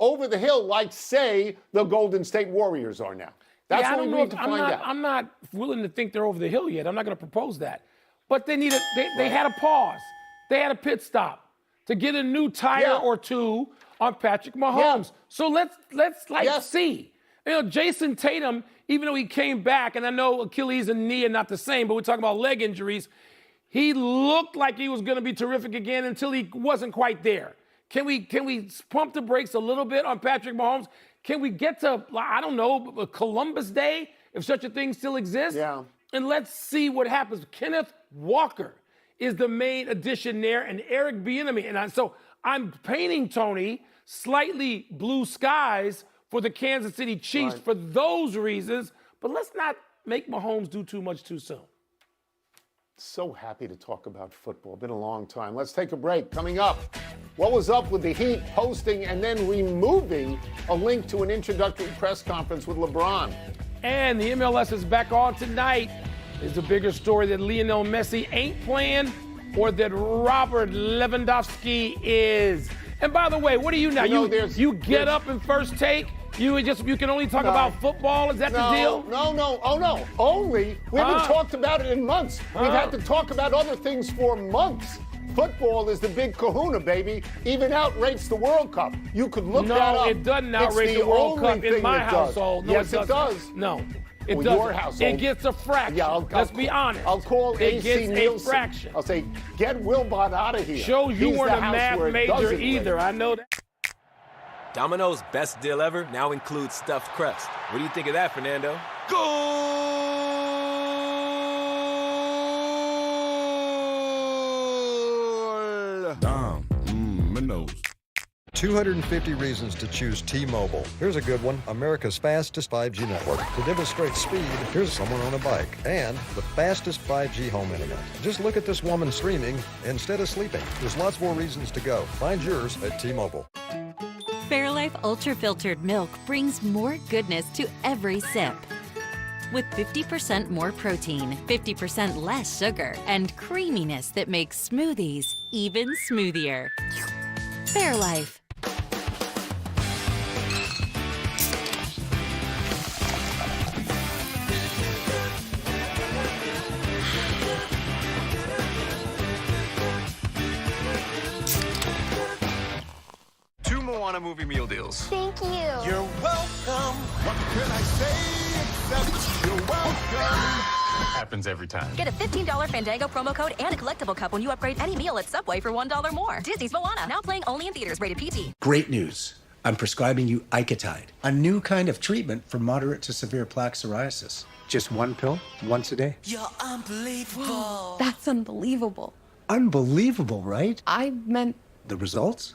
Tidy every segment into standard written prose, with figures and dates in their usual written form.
over the hill like, say, the Golden State Warriors are now? That's what we need to find out. I'm not willing to think they're over the hill yet. I'm not going to propose that. But they had a pause. They had a pit stop to get a new tire or two on Patrick Mahomes. Yeah. So let's see. You know, Jason Tatum, even though he came back, and I know Achilles and knee are not the same, but we're talking about leg injuries, he looked like he was going to be terrific again until he wasn't quite there. Can we pump the brakes a little bit on Patrick Mahomes? Can we get to, I don't know, Columbus Day, if such a thing still exists? Yeah. And let's see what happens. Kenneth Walker is the main addition there, and Eric Bieniemy. And so I'm painting, Tony, slightly blue skies for the Kansas City Chiefs for those reasons, but let's not make Mahomes do too much too soon. So happy to talk about football. Been a long time. Let's take a break. Coming up, what was up with the Heat posting and then removing a link to an introductory press conference with LeBron? And the MLS is back on tonight. Is the bigger story that Lionel Messi ain't playing or that Robert Lewandowski is? And by the way, what do you now? You get up in First Take? You can only talk about football? Is that the deal? No. Oh, no. Only. We haven't talked about it in months. We've had to talk about other things for months. Football is the big kahuna, baby. Even outrates the World Cup. You could look that up. No, it doesn't outrate the World Cup in my household. No, yes, it does. No, it doesn't. Your household. It gets a fraction. Yeah, let's be honest. I'll call AC Nielsen. It gets a fraction. I'll say, get Wilbot out of here. Shows you weren't a math major either. I know that. Domino's best deal ever now includes stuffed crust. What do you think of that, Fernando? Goal! Domino's. 250 reasons to choose T-Mobile. Here's a good one. America's fastest 5G network. To demonstrate speed, here's someone on a bike. And the fastest 5G home internet. Just look at this woman streaming instead of sleeping. There's lots more reasons to go. Find yours at T-Mobile. Fairlife Ultra Filtered Milk brings more goodness to every sip. With 50% more protein, 50% less sugar, and creaminess that makes smoothies even smoothier. Fairlife. Moana movie meal deals. Thank you. You're welcome. What can I say except you're welcome? Happens every time. Get a $15 Fandango promo code and a collectible cup when you upgrade any meal at Subway for $1 more. Disney's Moana, now playing only in theaters, rated PG. Great news. I'm prescribing you Icotide, a new kind of treatment for moderate to severe plaque psoriasis. Just one pill, once a day? You're unbelievable. That's unbelievable. Unbelievable, right? I meant... The results?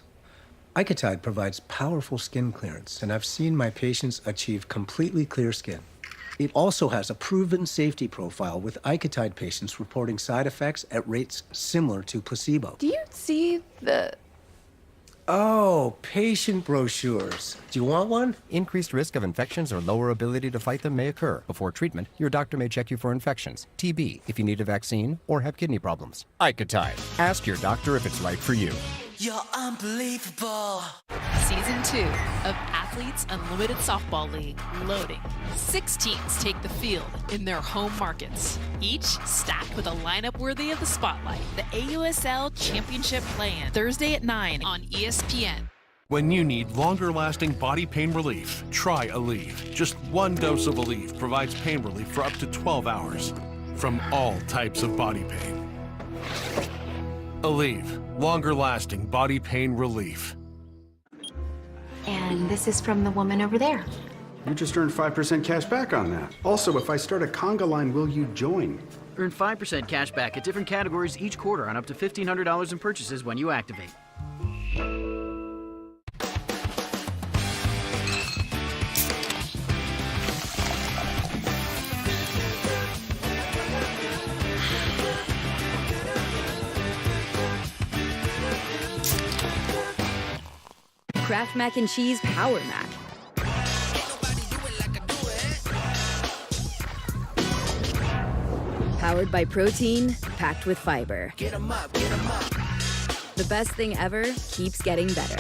Icotide provides powerful skin clearance, and I've seen my patients achieve completely clear skin. It also has a proven safety profile, with Icotide patients reporting side effects at rates similar to placebo. Do you see the... Oh, patient brochures. Do you want one? Increased risk of infections or lower ability to fight them may occur. Before treatment, your doctor may check you for infections, TB, if you need a vaccine, or have kidney problems. Icotide. Ask your doctor if it's right for you. You're unbelievable. Season 2 of Athletes Unlimited Softball League loading. 6 teams take the field in their home markets, each stacked with a lineup worthy of the spotlight. The AUSL Championship Play-In, Thursday at 9 on ESPN. When you need longer-lasting body pain relief, try Aleve. Just one dose of Aleve provides pain relief for up to 12 hours from all types of body pain. Aleve, longer-lasting body pain relief. And this is from the woman over there. You just earned 5% cash back on that. Also, if I start a conga line, will you join? Earn 5% cash back at different categories each quarter on up to $1,500 in purchases when you activate. Kraft Mac and Cheese Power Mac. Powered by protein, packed with fiber. Get 'em up, get 'em up. The best thing ever keeps getting better.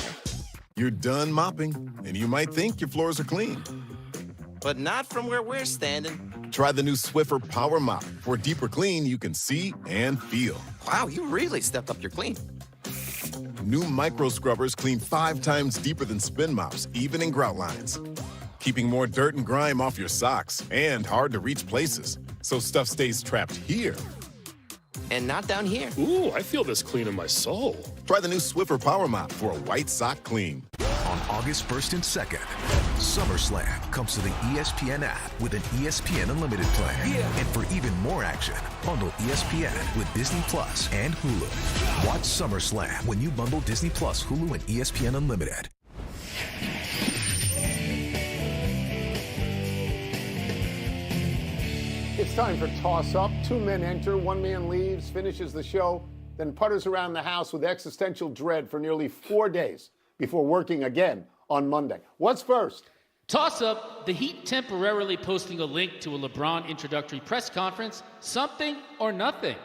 You're done mopping, and you might think your floors are clean. But not from where we're standing. Try the new Swiffer Power Mop. For a deeper clean you can see and feel. Wow, you really stepped up your clean. New micro scrubbers clean 5 times deeper than spin mops, even in grout lines. Keeping more dirt and grime off your socks and hard to reach places, so stuff stays trapped here. And not down here. Ooh, I feel this clean in my soul. Try the new Swiffer Power Mop for a white sock clean. On August 1st and 2nd, SummerSlam comes to the ESPN app with an ESPN Unlimited plan. Yeah. And for even more action, bundle ESPN with Disney Plus and Hulu. Watch SummerSlam when you bundle Disney Plus, Hulu, and ESPN Unlimited. It's time for Toss Up. 2 men enter, 1 man leaves, finishes the show, then putters around the house with existential dread for nearly 4 days before working again on Monday. What's first? Toss Up, the Heat temporarily posting a link to a LeBron introductory press conference. Something or nothing?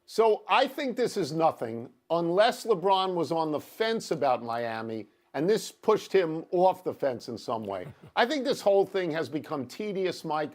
So I think this is nothing unless LeBron was on the fence about Miami and this pushed him off the fence in some way. I think this whole thing has become tedious, Mike.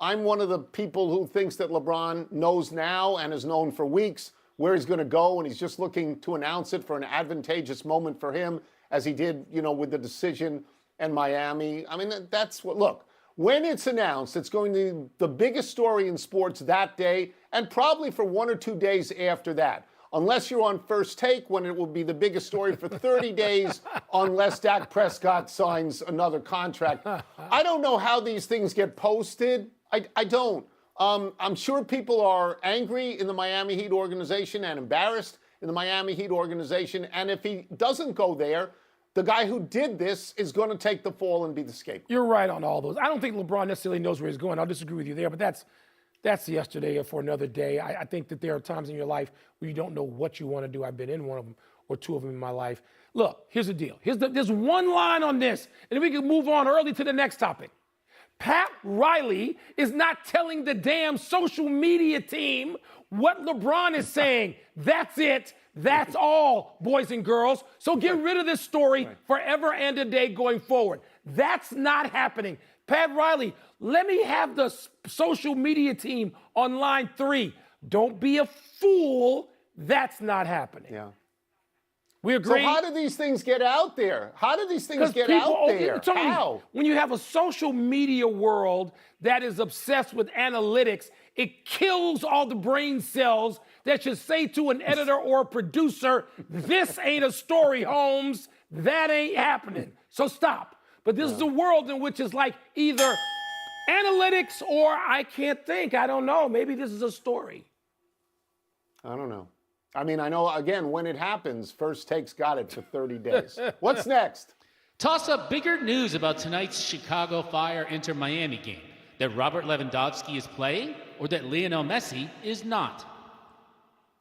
I'm one of the people who thinks that LeBron knows now and has known for weeks where he's going to go, and he's just looking to announce it for an advantageous moment for him, as he did, with the decision and Miami. I mean, that's what, look, when it's announced, it's going to be the biggest story in sports that day and probably for 1 or 2 days after that. Unless you're on First Take, when it will be the biggest story for 30 days, unless Dak Prescott signs another contract. I don't know how these things get posted. I don't. I'm sure people are angry in the Miami Heat organization and embarrassed in the Miami Heat organization. And if he doesn't go there, the guy who did this is going to take the fall and be the scapegoat. You're right on all those. I don't think LeBron necessarily knows where he's going. I'll disagree with you there, but that's yesterday or for another day. I think that there are times in your life where you don't know what you want to do. I've been in one of them or 2 of them in my life. Look, here's the deal. There's one line on this, and then we can move on early to the next topic. Pat Riley is not telling the damn social media team what LeBron is saying. That's it. That's all, boys and girls. So get rid of this story forever and a day going forward. That's not happening. Pat Riley, let me have the social media team on line 3. Don't be a fool. That's not happening. Yeah. We agree. So how do these things get out there? How do these things get out there? How? When you have a social media world that is obsessed with analytics, it kills all the brain cells that should say to an editor or a producer, this ain't a story, Holmes. That ain't happening. So stop. But this is a world in which it's like either analytics or I can't think. I don't know. Maybe this is a story. I don't know. I mean, I know, again, when it happens, First Take's got it for 30 days. What's next? Toss Up, bigger news about tonight's Chicago Fire Inter Miami game. That Robert Lewandowski is playing or that Lionel Messi is not?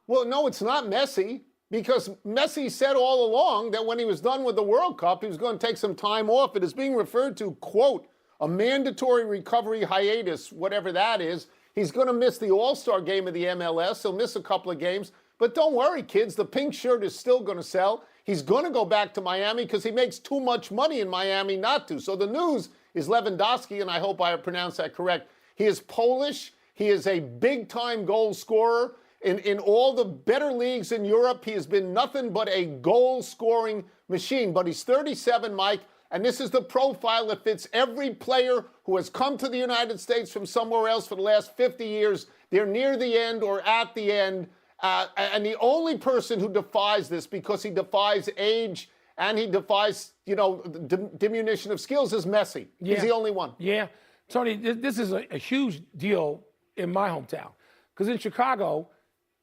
Well, no, it's not Messi, because Messi said all along that when he was done with the World Cup, he was going to take some time off. It is being referred to, quote, a mandatory recovery hiatus, whatever that is. He's going to miss the All-Star game of the MLS. He'll miss a couple of games. But don't worry, kids, the pink shirt is still going to sell. He's going to go back to Miami because he makes too much money in Miami not to. So the news is Lewandowski, and I hope I pronounced that correct. He is Polish. He is a big-time goal scorer. In all the better leagues in Europe, he has been nothing but a goal-scoring machine. But he's 37, Mike, and this is the profile that fits every player who has come to the United States from somewhere else for the last 50 years. They're near the end or at the end. And the only person who defies this, because he defies age and he defies, diminution of skills, is Messi. Yeah. He's the only one. Yeah. Tony, this is a huge deal in my hometown. Because in Chicago,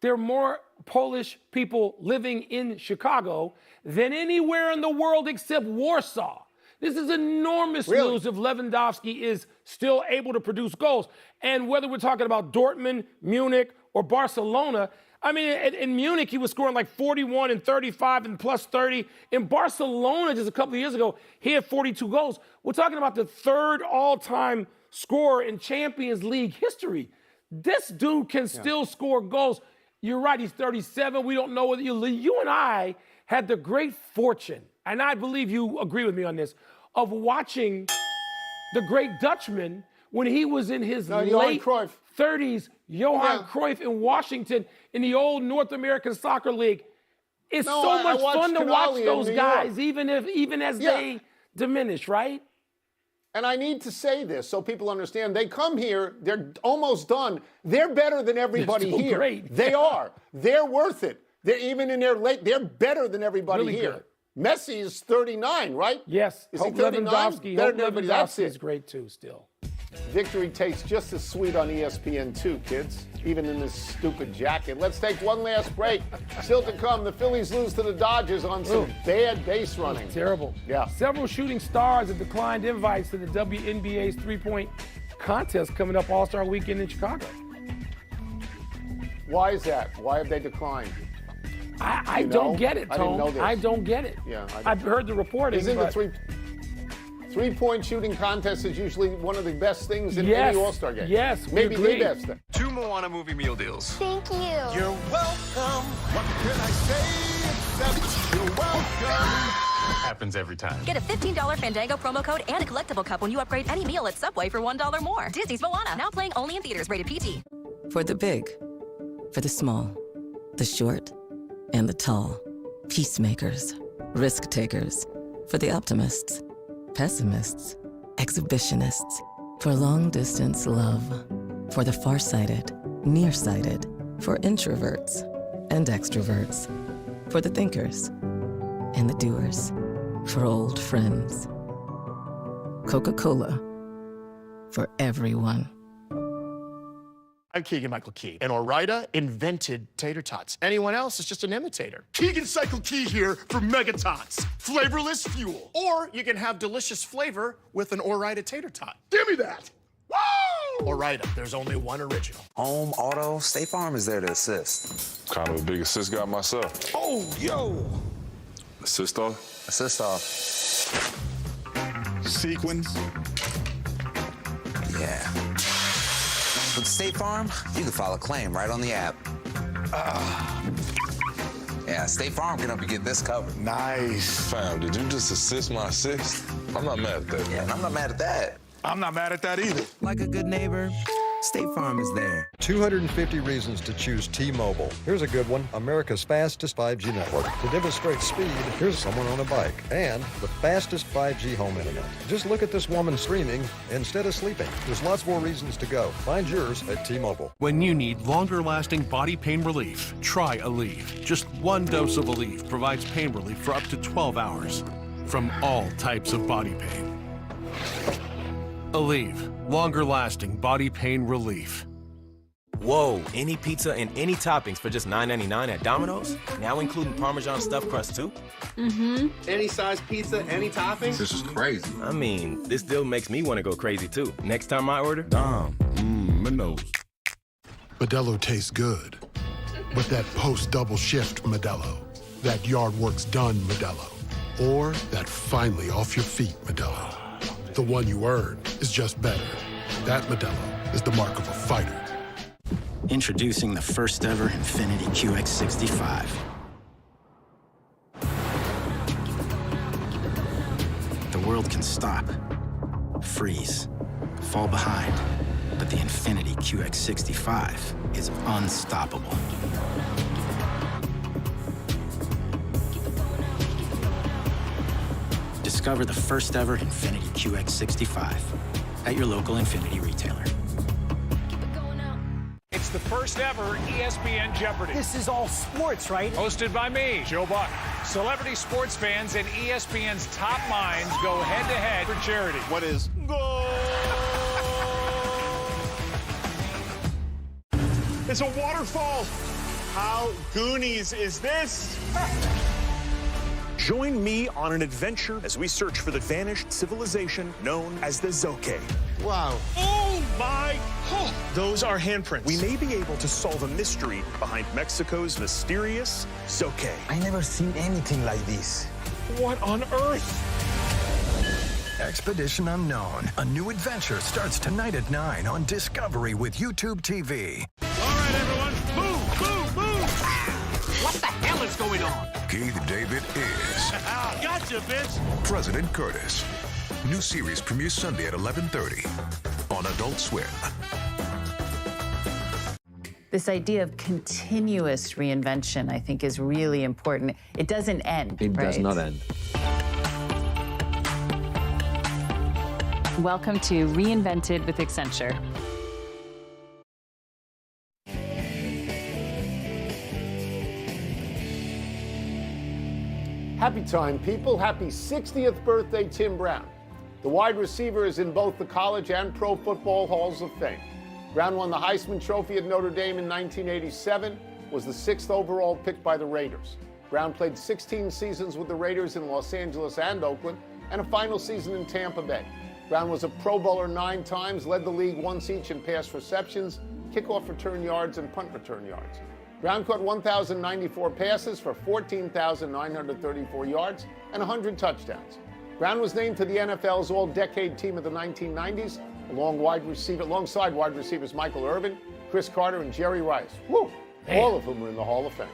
there are more Polish people living in Chicago than anywhere in the world except Warsaw. This is enormous news if Lewandowski is still able to produce goals. And whether we're talking about Dortmund, Munich, or Barcelona, I mean, in Munich, he was scoring like 41 and 35 and plus 30. In Barcelona, just a couple of years ago, he had 42 goals. We're talking about the 3rd all-time scorer in Champions League history. This dude can still score goals. You're right, he's 37. We don't know whether you and I had the great fortune. and I believe you agree with me on this, of watching the great Dutchman when he was in his late 30s, Johan Cruyff in Washington in the old North American Soccer League. It's so much fun to watch those guys, even as they diminish, right? And I need to say this so people understand. They come here, they're almost done. They're better than everybody They're still here. great. They are. They're worth it. They're even in their late, they're better than everybody Really here. good. Messi is 39, right? Yes. Is he Hope 39? Lewandowski. Better Hope than everybody. That's Lewandowski it. is great too still. Victory tastes just as sweet on ESPN2, kids, even in this stupid jacket. Let's take one last break. Still to come, the Phillies lose to the Dodgers on some bad base running. Terrible. Yeah. Several shooting stars have declined invites to the WNBA's three-point contest coming up All-Star Weekend in Chicago. Why is that? Why have they declined? I don't get it, Tone. I didn't know this. I don't get it. Yeah, I've heard the reporting. Isn't the three-point shooting contest is usually one of the best things in any All-Star game? Yes, maybe the best thing. 2 Moana movie meal deals. Thank you. You're welcome. What can I say except you're welcome? Happens every time. Get a $15 Fandango promo code and a collectible cup when you upgrade any meal at Subway for $1 more. Disney's Moana, now playing only in theaters, rated PG. For the big, for the small, the short, and the tall. Peacemakers, risk takers. For the optimists, pessimists, exhibitionists. For long distance love. For the farsighted, nearsighted. For introverts and extroverts. For the thinkers and the doers. For old friends. Coca-Cola. For everyone. I'm Keegan-Michael Key, and Ore-Ida invented tater tots. Anyone else is just an imitator. Keegan-Cycle Key here for Mega Tots. Flavorless fuel. Or you can have delicious flavor with an Ore-Ida tater tot. Give me that! Woo! Ore-Ida, there's only one original. Home, auto, State Farm is there to assist. Kind of a big assist guy myself. Oh, yo! Assist off? Assist off. Sequence? Yeah. With State Farm, you can file a claim right on the app. Yeah, State Farm can help you get this covered. Nice. Fam, did you just assist my assist? I'm not mad at that. Yeah, and I'm not mad at that. I'm not mad at that either. Like a good neighbor, State Farm is there. 250 reasons to choose T-Mobile. Here's a good one. America's fastest 5G network. To demonstrate speed, here's someone on a bike. And the fastest 5G home internet. Just look at this woman streaming instead of sleeping. There's lots more reasons to go. Find yours at T-Mobile. When you need longer-lasting body pain relief, try Aleve. Just 1 dose of Aleve provides pain relief for up to 12 hours from all types of body pain. Aleve, longer-lasting body pain relief. Whoa, any pizza and any toppings for just $9.99 at Domino's? Now including Parmesan stuffed crust too? Mm-hmm. Any size pizza, any toppings? This is crazy. I mean, this deal makes me want to go crazy too. Next time I order, my nose. Modelo tastes good. But that post-double shift Modelo, that yard work's done Modelo, or that finally off your feet Modelo. The one you earned is just better. That Modelo is the mark of a fighter. Introducing the first ever Infiniti QX65. The world can stop, freeze, fall behind, but the Infiniti QX65 is unstoppable. Discover the first ever Infiniti QX65 at your local Infiniti retailer. It's the first ever ESPN Jeopardy! This is all sports, right? Hosted by me, Joe Buck. Celebrity sports fans and ESPN's top minds go head-to-head for charity. What is goal? It's a waterfall! How Goonies is this? Join me on an adventure as we search for the vanished civilization known as the Zoke. Wow. Oh my! Oh, those are handprints. We may be able to solve a mystery behind Mexico's mysterious Zoke. I never seen anything like this. What on earth? Expedition Unknown. A new adventure starts tonight at 9 on Discovery with YouTube TV. All right, everyone, move, move, move! What the hell is going on? Keith David is Gotcha, bitch. President Curtis. New series premieres Sunday at 11:30 on Adult Swim. This idea of continuous reinvention, I think, is really important. It doesn't end. It does not end. Welcome to Reinvented with Accenture. Happy time, people. Happy 60th birthday, Tim Brown. The wide receiver is in both the college and pro football halls of fame. Brown won the Heisman Trophy at Notre Dame in 1987, was the 6th overall pick by the Raiders. Brown played 16 seasons with the Raiders in Los Angeles and Oakland, and a final season in Tampa Bay. Brown was a Pro Bowler 9 times, led the league once each in pass receptions, kickoff return yards, and punt return yards. Brown caught 1,094 passes for 14,934 yards and 100 touchdowns. Brown was named to the NFL's All-Decade Team of the 1990s, alongside wide receivers Michael Irvin, Chris Carter, and Jerry Rice. Woo! Man. All of whom are in the Hall of Fame.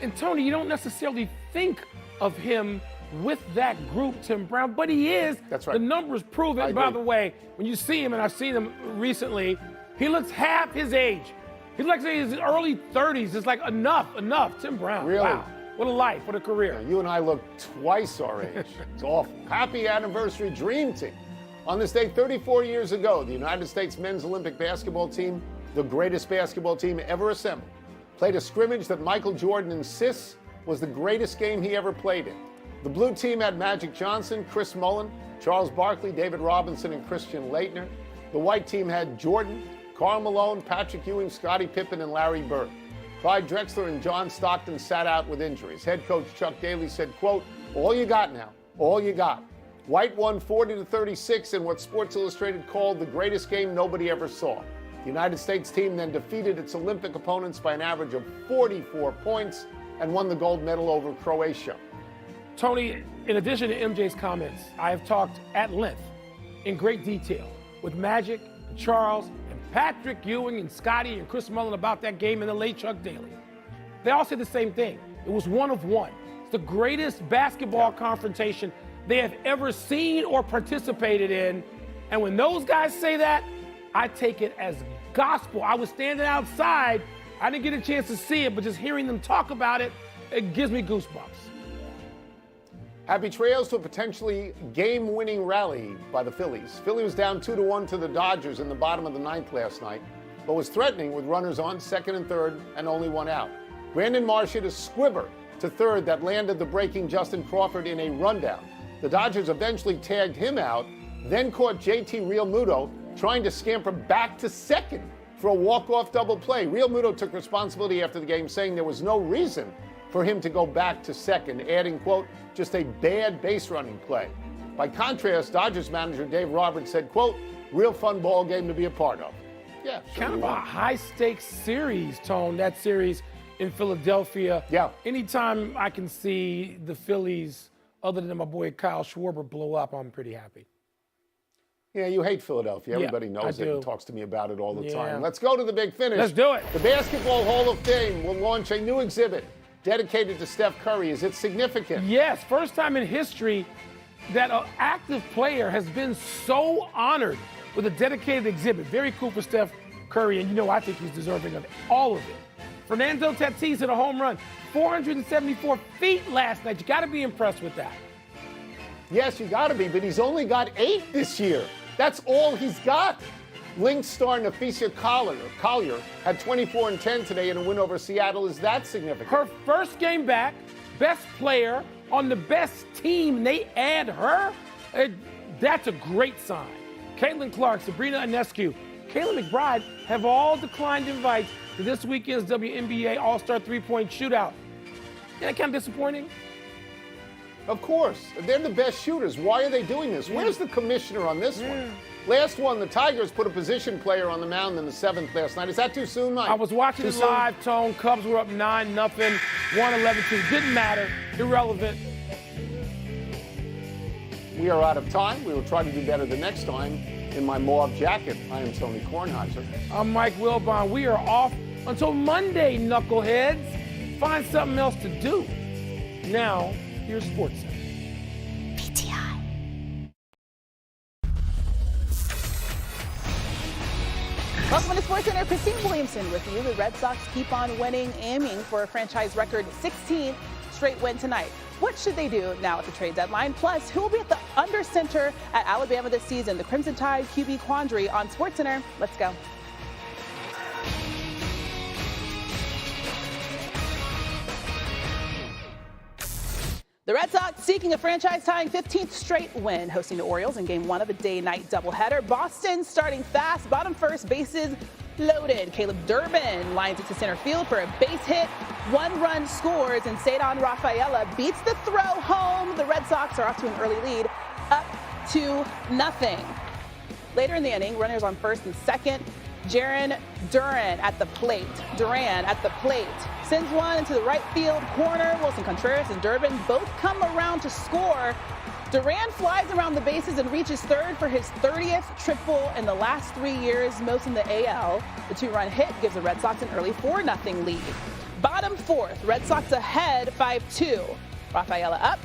And Tony, you don't necessarily think of him with that group, Tim Brown, but he is. That's right. The numbers prove it. By the way, when you see him, and I've seen him recently, he looks half his age. He looks like in his early 30s. It's like enough. Tim Brown. Really? Wow. What a life, what a career. Yeah, you and I look twice our age. It's awful. Happy anniversary, Dream Team. On this day 34 years ago, the United States men's Olympic basketball team, the greatest basketball team ever assembled, played a scrimmage that Michael Jordan insists was the greatest game he ever played in. The blue team had Magic Johnson, Chris Mullin, Charles Barkley, David Robinson, and Christian Laettner. The white team had Jordan, Karl Malone, Patrick Ewing, Scottie Pippen, and Larry Bird. Clyde Drexler and John Stockton sat out with injuries. Head coach Chuck Daly said, quote, "All you got now, all you got." White won 40-36 in what Sports Illustrated called the greatest game nobody ever saw. The United States team then defeated its Olympic opponents by an average of 44 points and won the gold medal over Croatia. Tony, in addition to MJ's comments, I have talked at length, in great detail, with Magic, and Charles, and Patrick Ewing, and Scotty, and Chris Mullin about that game, and the late Chuck Daly. They all said the same thing. It was one of one. It's the greatest basketball confrontation they have ever seen or participated in. And when those guys say that, I take it as gospel. I was standing outside. I didn't get a chance to see it, but just hearing them talk about it, it gives me goosebumps. Happy trails to a potentially game-winning rally by the Phillies. Philly was down 2-1 to the Dodgers in the bottom of the ninth last night, but was threatening with runners on second and third and only one out. Brandon Marsh hit a squibber to third that landed the breaking Justin Crawford in a rundown. The Dodgers eventually tagged him out, then caught JT Realmuto trying to scamper back to second for a walk-off double play. Realmuto took responsibility after the game, saying there was no reason for him to go back to second, adding, quote, "just a bad base running play." By contrast, Dodgers manager Dave Roberts said, quote, "real fun ball game to be a part of." Yeah, sure. Kind of a high-stakes series, Tone, that series in Philadelphia. Yeah. Anytime I can see the Phillies, other than my boy Kyle Schwarber, blow up, I'm pretty happy. Yeah, you hate Philadelphia. Yeah, Everybody knows I it do. and talks to me about it all the Yeah. time. Let's go to the big finish. Let's do it. The Basketball Hall of Fame will launch a new exhibit dedicated to Steph Curry. Is it significant? Yes, first time in history that an active player has been so honored with a dedicated exhibit. Very cool for Steph Curry, and you know I think he's deserving of all of it. Fernando Tatis hit a home run, 474 feet last night. You got to be impressed with that. Yes, you got to be, but he's only got 8 this year. That's all he's got. Lynx star Nafisa Collier had 24 and 10 today in a win over Seattle. Is that significant? Her first game back, best player on the best team. They add her. That's a great sign. Caitlin Clark, Sabrina Ionescu, Kayla McBride have all declined invites to this weekend's WNBA All-Star three-point shootout. Isn't that kind of disappointing? Of course. They're the best shooters. Why are they doing this? Where's the commissioner on this one? Last one, the Tigers put a position player on the mound in the 7th last night. Is that too soon, Mike? I was watching it live, Tone. Cubs were up 9-0, 1-11-2. Didn't matter. Irrelevant. We are out of time. We will try to do better the next time. In my mauve jacket, I am Tony Kornheiser. I'm Mike Wilbon. We are off until Monday, knuckleheads. Find something else to do. Now, Here's SportsCenter. Welcome to SportsCenter. Christina Williamson with you. The Red Sox keep on winning, aiming for a franchise record 16th straight win tonight. What should they do now at the trade deadline? Plus, who will be at the under center at Alabama this season? The Crimson Tide QB quandary on SportsCenter. Let's go. The Red Sox seeking a franchise-tying 15th straight win, hosting the Orioles in Game 1 of a day-night doubleheader. Boston starting fast, bottom first, bases loaded. Caleb Durbin lines it to center field for a base hit. 1 run scores, and Cedar Rafaela beats the throw home. The Red Sox are off to an early lead, up 2-0. Later in the inning, runners on first and second. Jarren Duran at the plate. Sends one into the right field corner. Wilson Contreras and Durbin both come around to score. Duran flies around the bases and reaches third for his 30th triple in the last 3 years, most in the AL. The 2-run hit gives the Red Sox an early 4-0 lead. Bottom fourth, Red Sox ahead 5-2. Rafaela up.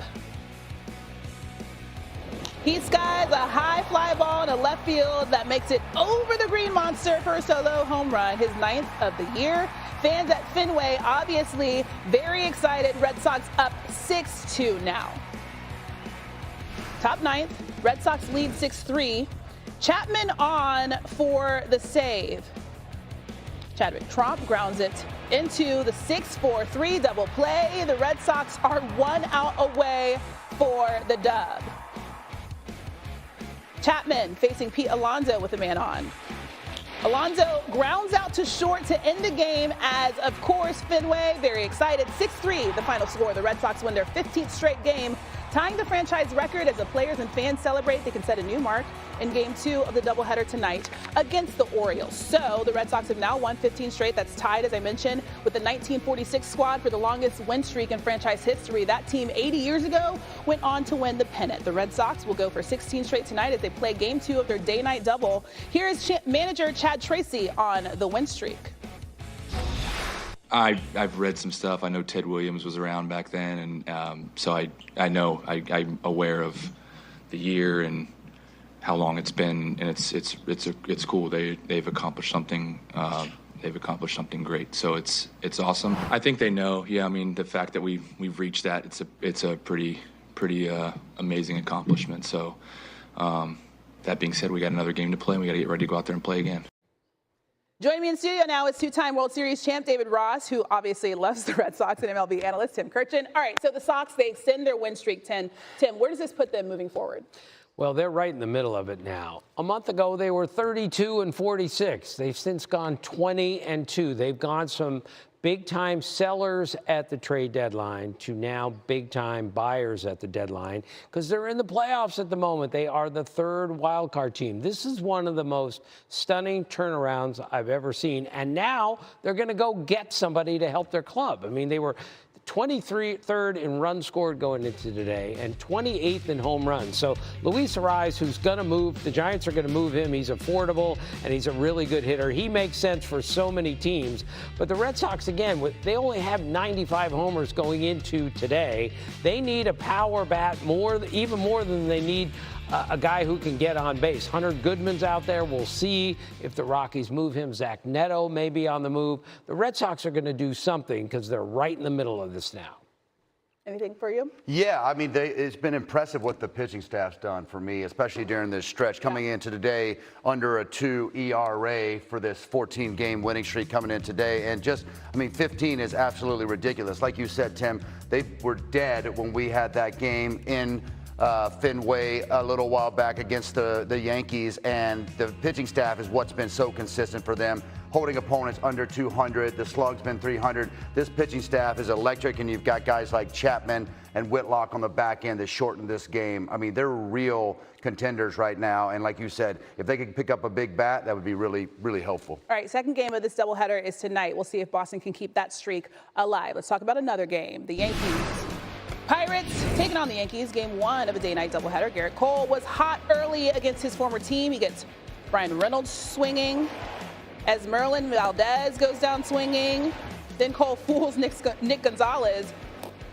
He skies a high fly ball in a left field that makes it over the Green Monster for a solo home run, his 9th of the year. Fans at Fenway obviously very excited. Red Sox up 6-2 now. Top 9th, Red Sox lead 6-3. Chapman on for the save. Chadwick Tromp grounds it into the 6-4-3 double play. The Red Sox are 1 out away for the dub. Chapman facing Pete Alonso with a man on. Alonso grounds out to short to end the game as, of course, Fenway very excited. 6-3, the final score. The Red Sox win their 15th straight game, tying the franchise record. As the players and fans celebrate, they can set a new mark in Game 2 of the doubleheader tonight against the Orioles. So the Red Sox have now won 15 straight. That's tied, as I mentioned, with the 1946 squad for the longest win streak in franchise history. That team 80 years ago went on to win the pennant. The Red Sox will go for 16 straight tonight as they play Game 2 of their day-night double. Here is manager Chad Tracy on the win streak. I've read some stuff. I know Ted Williams was around back then, and so I know I'm aware of the year and how long it's been, and it's cool. They've accomplished something. They've accomplished something great. So it's awesome. I think they know. Yeah, I mean the fact that we've reached that, it's a pretty amazing accomplishment. So that being said, we got another game to play, and we got to get ready to go out there and play again. Joining me in studio now is 2-time World Series champ David Ross, who obviously loves the Red Sox, and MLB analyst Tim Kirchin. All right, so the Sox, they extend their win streak 10. Tim, where does this put them moving forward? Well, they're right in the middle of it now. A month ago, they were 32-46. They've since gone 20-2. They've gone from big-time sellers at the trade deadline to now big-time buyers at the deadline because they're in the playoffs at the moment. They are the third wildcard team. This is one of the most stunning turnarounds I've ever seen. And now they're going to go get somebody to help their club. I mean, they were 23rd in runs scored going into today and 28th in home runs. So Luis Arraez, who's going to move, the Giants are going to move him. He's affordable and he's a really good hitter. He makes sense for so many teams. But the Red Sox, again, they only have 95 homers going into today. They need a power bat even more than they need a guy who can get on base. Hunter Goodman's out there. We'll see if the Rockies move him. Zach Neto may be on the move. The Red Sox are going to do something because they're right in the middle of this now. Anything for you? Yeah, I mean, it's been impressive what the pitching staff's done for me, especially during this stretch. Coming into today under a 2 ERA for this 14-game winning streak coming in today. And 15 is absolutely ridiculous. Like you said, Tim, they were dead when we had that game in Fenway a little while back against the Yankees, and the pitching staff is what's been so consistent for them, holding opponents under 200. The slug's been 300. This pitching staff is electric, and you've got guys like Chapman and Whitlock on the back end that shortened this game. I mean, they're real contenders right now, and like you said, if they could pick up a big bat, that would be really, really helpful. All right, second game of this doubleheader is tonight. We'll see if Boston can keep that streak alive. Let's talk about another game. The Yankees. Pirates taking on the Yankees, Game 1 of a day-night doubleheader. Garrett Cole was hot early against his former team. He gets Brian Reynolds swinging. Esmeralda Valdez goes down swinging. Then Cole fools Nick Gonzalez.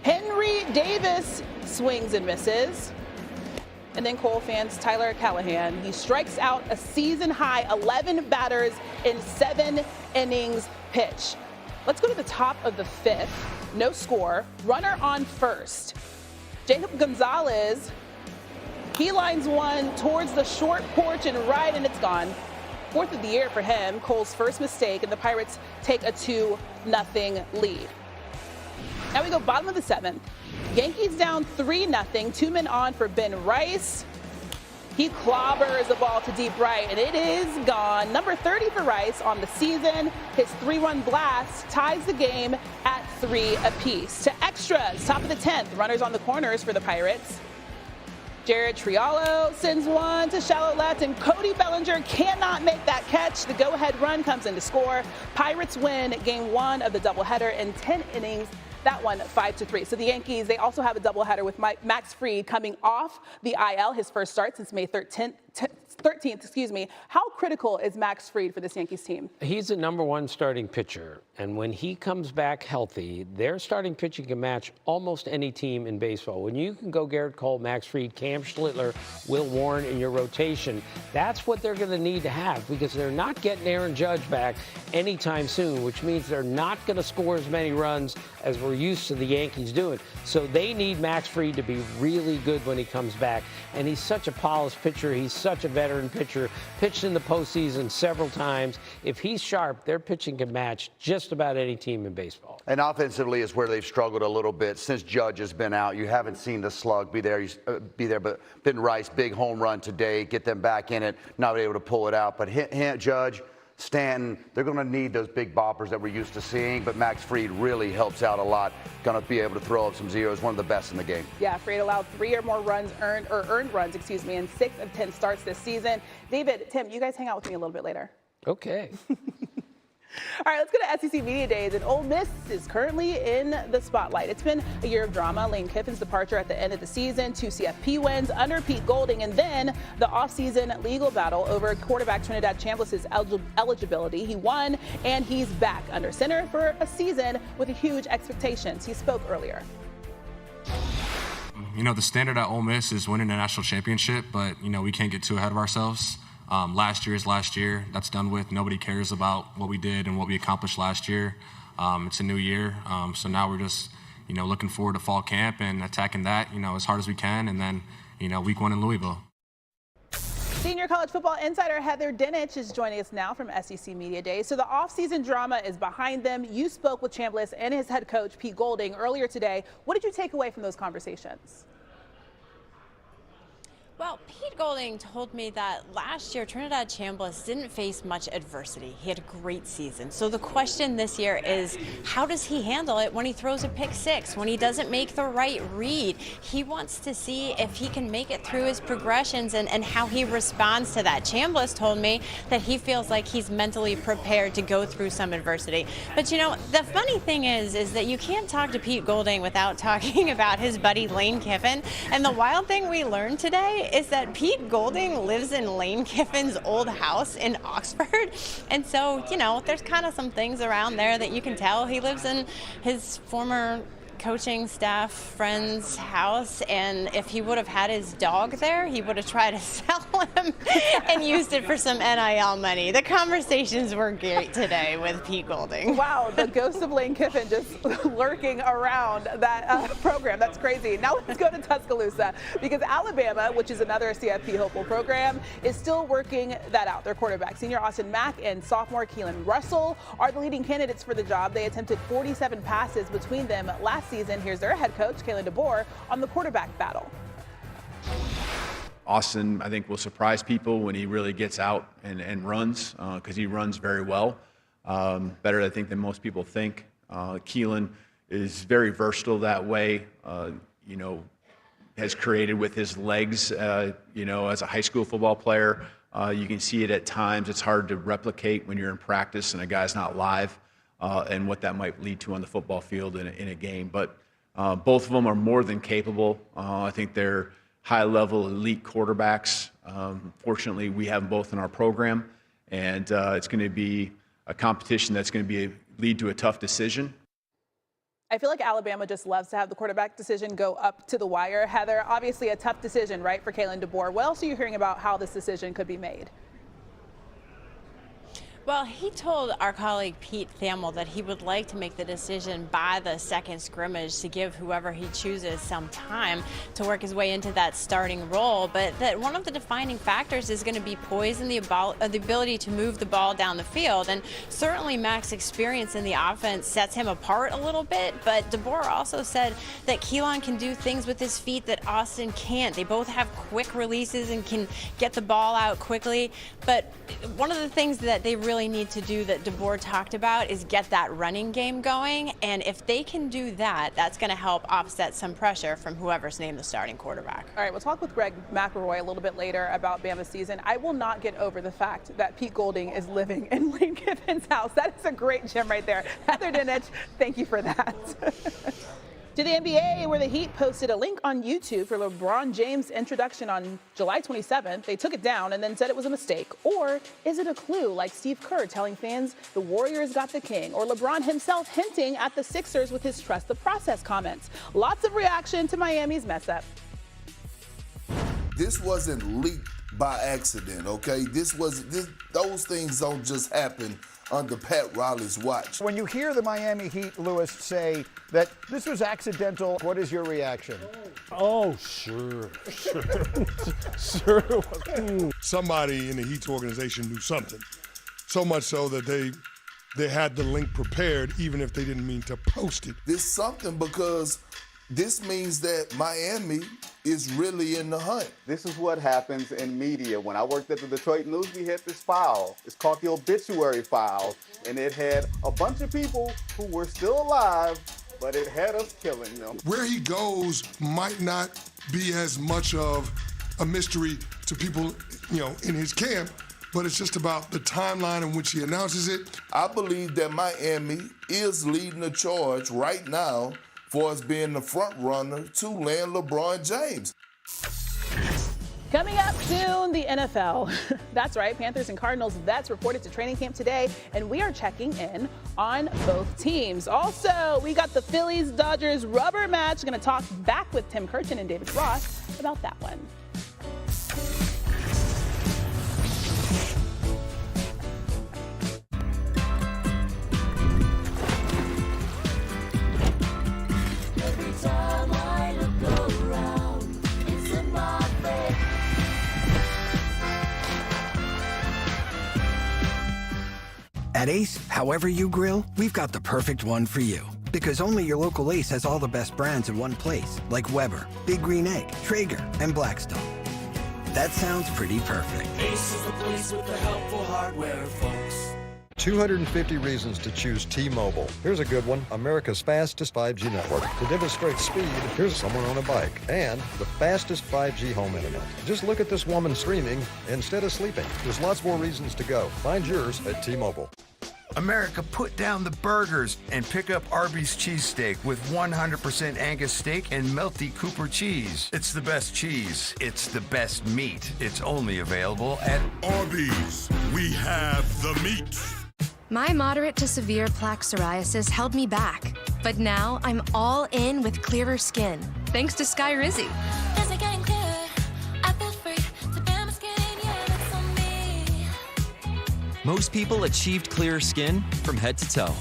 Henry Davis swings and misses. And then Cole fans Tyler Callahan. He strikes out a season-high 11 batters in 7 innings pitched. Let's go to the top of the 5th. No score. Runner on first. Jacob Gonzalez, he lines one towards the short porch and right, and it's gone. 4th of the year for him. Cole's first mistake, and the Pirates take a 2-0 lead. Now we go bottom of the 7th. Yankees down 3-0. 2 men on for Ben Rice. He clobbers the ball to deep right, and it is gone. Number 30 for Rice on the season. His 3-run blast ties the game at 3 apiece. To extras, top of the 10th. Runners on the corners for the Pirates. Jared Triolo sends one to shallow left, and Cody Bellinger cannot make that catch. The go-ahead run comes in to score. Pirates win game 1 of the doubleheader in 10 innings. That one 5-3. So the Yankees, they also have a doubleheader with Max Fried coming off the IL, his first start since May 13th. How critical is Max Fried for this Yankees team? He's the #1 starting pitcher, and when he comes back healthy, their starting pitching can match almost any team in baseball. When you can go Garrett Cole, Max Fried, Cam Schlittler, Will Warren in your rotation, that's what they're going to need to have, because they're not getting Aaron Judge back anytime soon, which means they're not going to score as many runs as we're used to the Yankees doing. So they need Max Fried to be really good when he comes back, and he's such a polished pitcher. He's such a veteran pitcher, pitched in the postseason several times. If he's sharp, their pitching can match just about any team in baseball. And offensively is where they've struggled a little bit since Judge has been out. You haven't seen the slug be there. But Ben Rice, big home run today, get them back in it, not able to pull it out. But Judge, Stanton, they're going to need those big boppers that we're used to seeing, but Max Fried really helps out a lot. Going to be able to throw up some zeros, one of the best in the game. Yeah, Fried allowed 3 or more runs earned runs, in 6 of 10 starts this season. David, Tim, you guys hang out with me a little bit later. Okay. All right, let's go to SEC Media Days, and Ole Miss is currently in the spotlight. It's been a year of drama. Lane Kiffin's departure at the end of the season, 2 CFP wins under Pete Golding, and then the offseason legal battle over quarterback Trinidad Chambliss' eligibility. He won, and he's back under center for a season with huge expectations. He spoke earlier. You know, the standard at Ole Miss is winning a national championship, but, we can't get too ahead of ourselves. Last year is last year. That's done with. Nobody cares about what we did and what we accomplished last year. It's a new year. So now we're just, looking forward to fall camp and attacking that, as hard as we can. And then, week 1 in Louisville. Senior college football insider Heather Dinich is joining us now from SEC Media Days. So the offseason drama is behind them. You spoke with Chambliss and his head coach, Pete Golding, earlier today. What did you take away from those conversations? Well, Pete Golding told me that last year Trinidad Chambliss didn't face much adversity. He had a great season. So the question this year is, how does he handle it when he throws a pick 6, when he doesn't make the right read? He wants to see if he can make it through his progressions and how he responds to that. Chambliss told me that he feels like he's mentally prepared to go through some adversity. But the funny thing is that you can't talk to Pete Golding without talking about his buddy Lane Kiffin. And the wild thing we learned today is that Pete Golding lives in Lane Kiffin's old house in Oxford. And so, there's kind of some things around there that you can tell. He lives in his former coaching staff friend's house, and if he would have had his dog there, he would have tried to sell him and used it for some NIL money. The conversations were great today with Pete Golding. Wow, the ghost of Lane Kiffin just lurking around that program. That's crazy. Now let's go to Tuscaloosa, because Alabama, which is another CFP hopeful program, is still working that out. Their quarterback, senior Austin Mack, and sophomore Keelan Russell are the leading candidates for the job. They attempted 47 passes between them last season. Here's their head coach, Kalen DeBoer, on the quarterback battle. Austin, I think, will surprise people when he really gets out and runs, because he runs very well. Better, I think, than most people think. Keelan is very versatile that way, has created with his legs, as a high school football player. You can see it at times. It's hard to replicate when you're in practice and a guy's not live, and what that might lead to on the football field in a game. But both of them are more than capable. I think they're high-level elite quarterbacks. Fortunately, we have them both in our program, and it's going to be a competition that's going to lead to a tough decision. I feel like Alabama just loves to have the quarterback decision go up to the wire. Heather, obviously a tough decision, right, for Kalen DeBoer. What else are you hearing about how this decision could be made? Well, he told our colleague Pete Thamel that he would like to make the decision by the second scrimmage to give whoever he chooses some time to work his way into that starting role, but that one of the defining factors is going to be poise and the ability to move the ball down the field. And certainly Mac's experience in the offense sets him apart a little bit, but DeBoer also said that Keelan can do things with his feet that Austin can't. They both have quick releases and can get the ball out quickly, but one of the things that they really need to do that DeBoer talked about is get that running game going, and if they can do that, that's going to help offset some pressure from whoever's named the starting quarterback. All right, we'll talk with Greg McElroy a little bit later about Bama's season. I will not get over the fact that Pete Golding is living in Lane Kiffin's house. That is a great gym right there. Heather Dinich, thank you for that. To the NBA, where the Heat posted a link on YouTube for LeBron James' introduction on July 27th. They took it down and then said it was a mistake. Or is it a clue, like Steve Kerr telling fans the Warriors got the king? Or LeBron himself hinting at the Sixers with his trust the process comments? Lots of reaction to Miami's mess up. This wasn't leaked by accident, okay? Those things don't just happen under Pat Riley's watch. When you hear the Miami Heat, Lewis, say that this was accidental, what is your reaction? Oh, sure. Somebody in the Heat's organization knew something. So much so that they had the link prepared, even if they didn't mean to post it. This something because this means that Miami is really in the hunt. This is what happens in media. When I worked at the Detroit News, we had this file. It's called the obituary file, and it had a bunch of people who were still alive, but it had us killing them. Where he goes might not be as much of a mystery to people, in his camp, but it's just about the timeline in which he announces it. I believe that Miami is leading the charge right now for us being the front runner to land LeBron James. Coming up soon, the NFL. That's right, Panthers and Cardinals vets reported to training camp today, and we are checking in on both teams. Also, we got the Phillies-Dodgers rubber match. Going to talk back with Tim Kirchin and David Ross about that one. At Ace, however you grill, we've got the perfect one for you. Because only your local Ace has all the best brands in one place, like Weber, Big Green Egg, Traeger, and Blackstone. That sounds pretty perfect. Ace is the place with the helpful hardware, folks. 250 reasons to choose T-Mobile. Here's a good one. America's fastest 5G network. To demonstrate speed, here's someone on a bike. And the fastest 5G home internet. Just look at this woman streaming instead of sleeping. There's lots more reasons to go. Find yours at T-Mobile. America, put down the burgers and pick up Arby's cheesesteak with 100% Angus steak and melty Cooper cheese. It's the best cheese. It's the best meat. It's only available at Arby's. We have the meat. My moderate to severe plaque psoriasis held me back, but now I'm all in with clearer skin, thanks to Skyrizi. Most people achieved clearer skin from head to toe.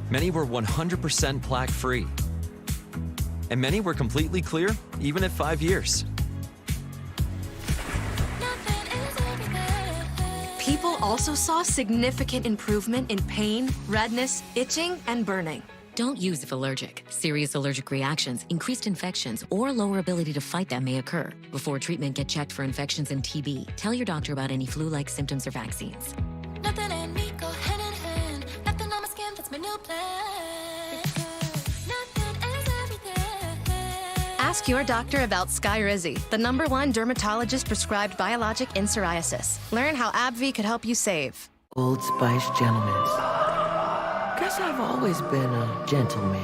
Many were 100% plaque-free. And many were completely clear, even at 5 years. People also saw significant improvement in pain, redness, itching, and burning. Don't use if allergic. Serious allergic reactions, increased infections, or lower ability to fight them may occur. Before treatment, get checked for infections and TB. Tell your doctor about any flu-like symptoms or vaccines. Nothing and me go hand in hand. Nothing on my skin, that's my new plan. Nothing is everything. Ask your doctor about Skyrizi, the #1 dermatologist prescribed biologic in psoriasis. Learn how AbbVie could help you save. Old Spice Gentleman's. Guess I've always been a gentleman.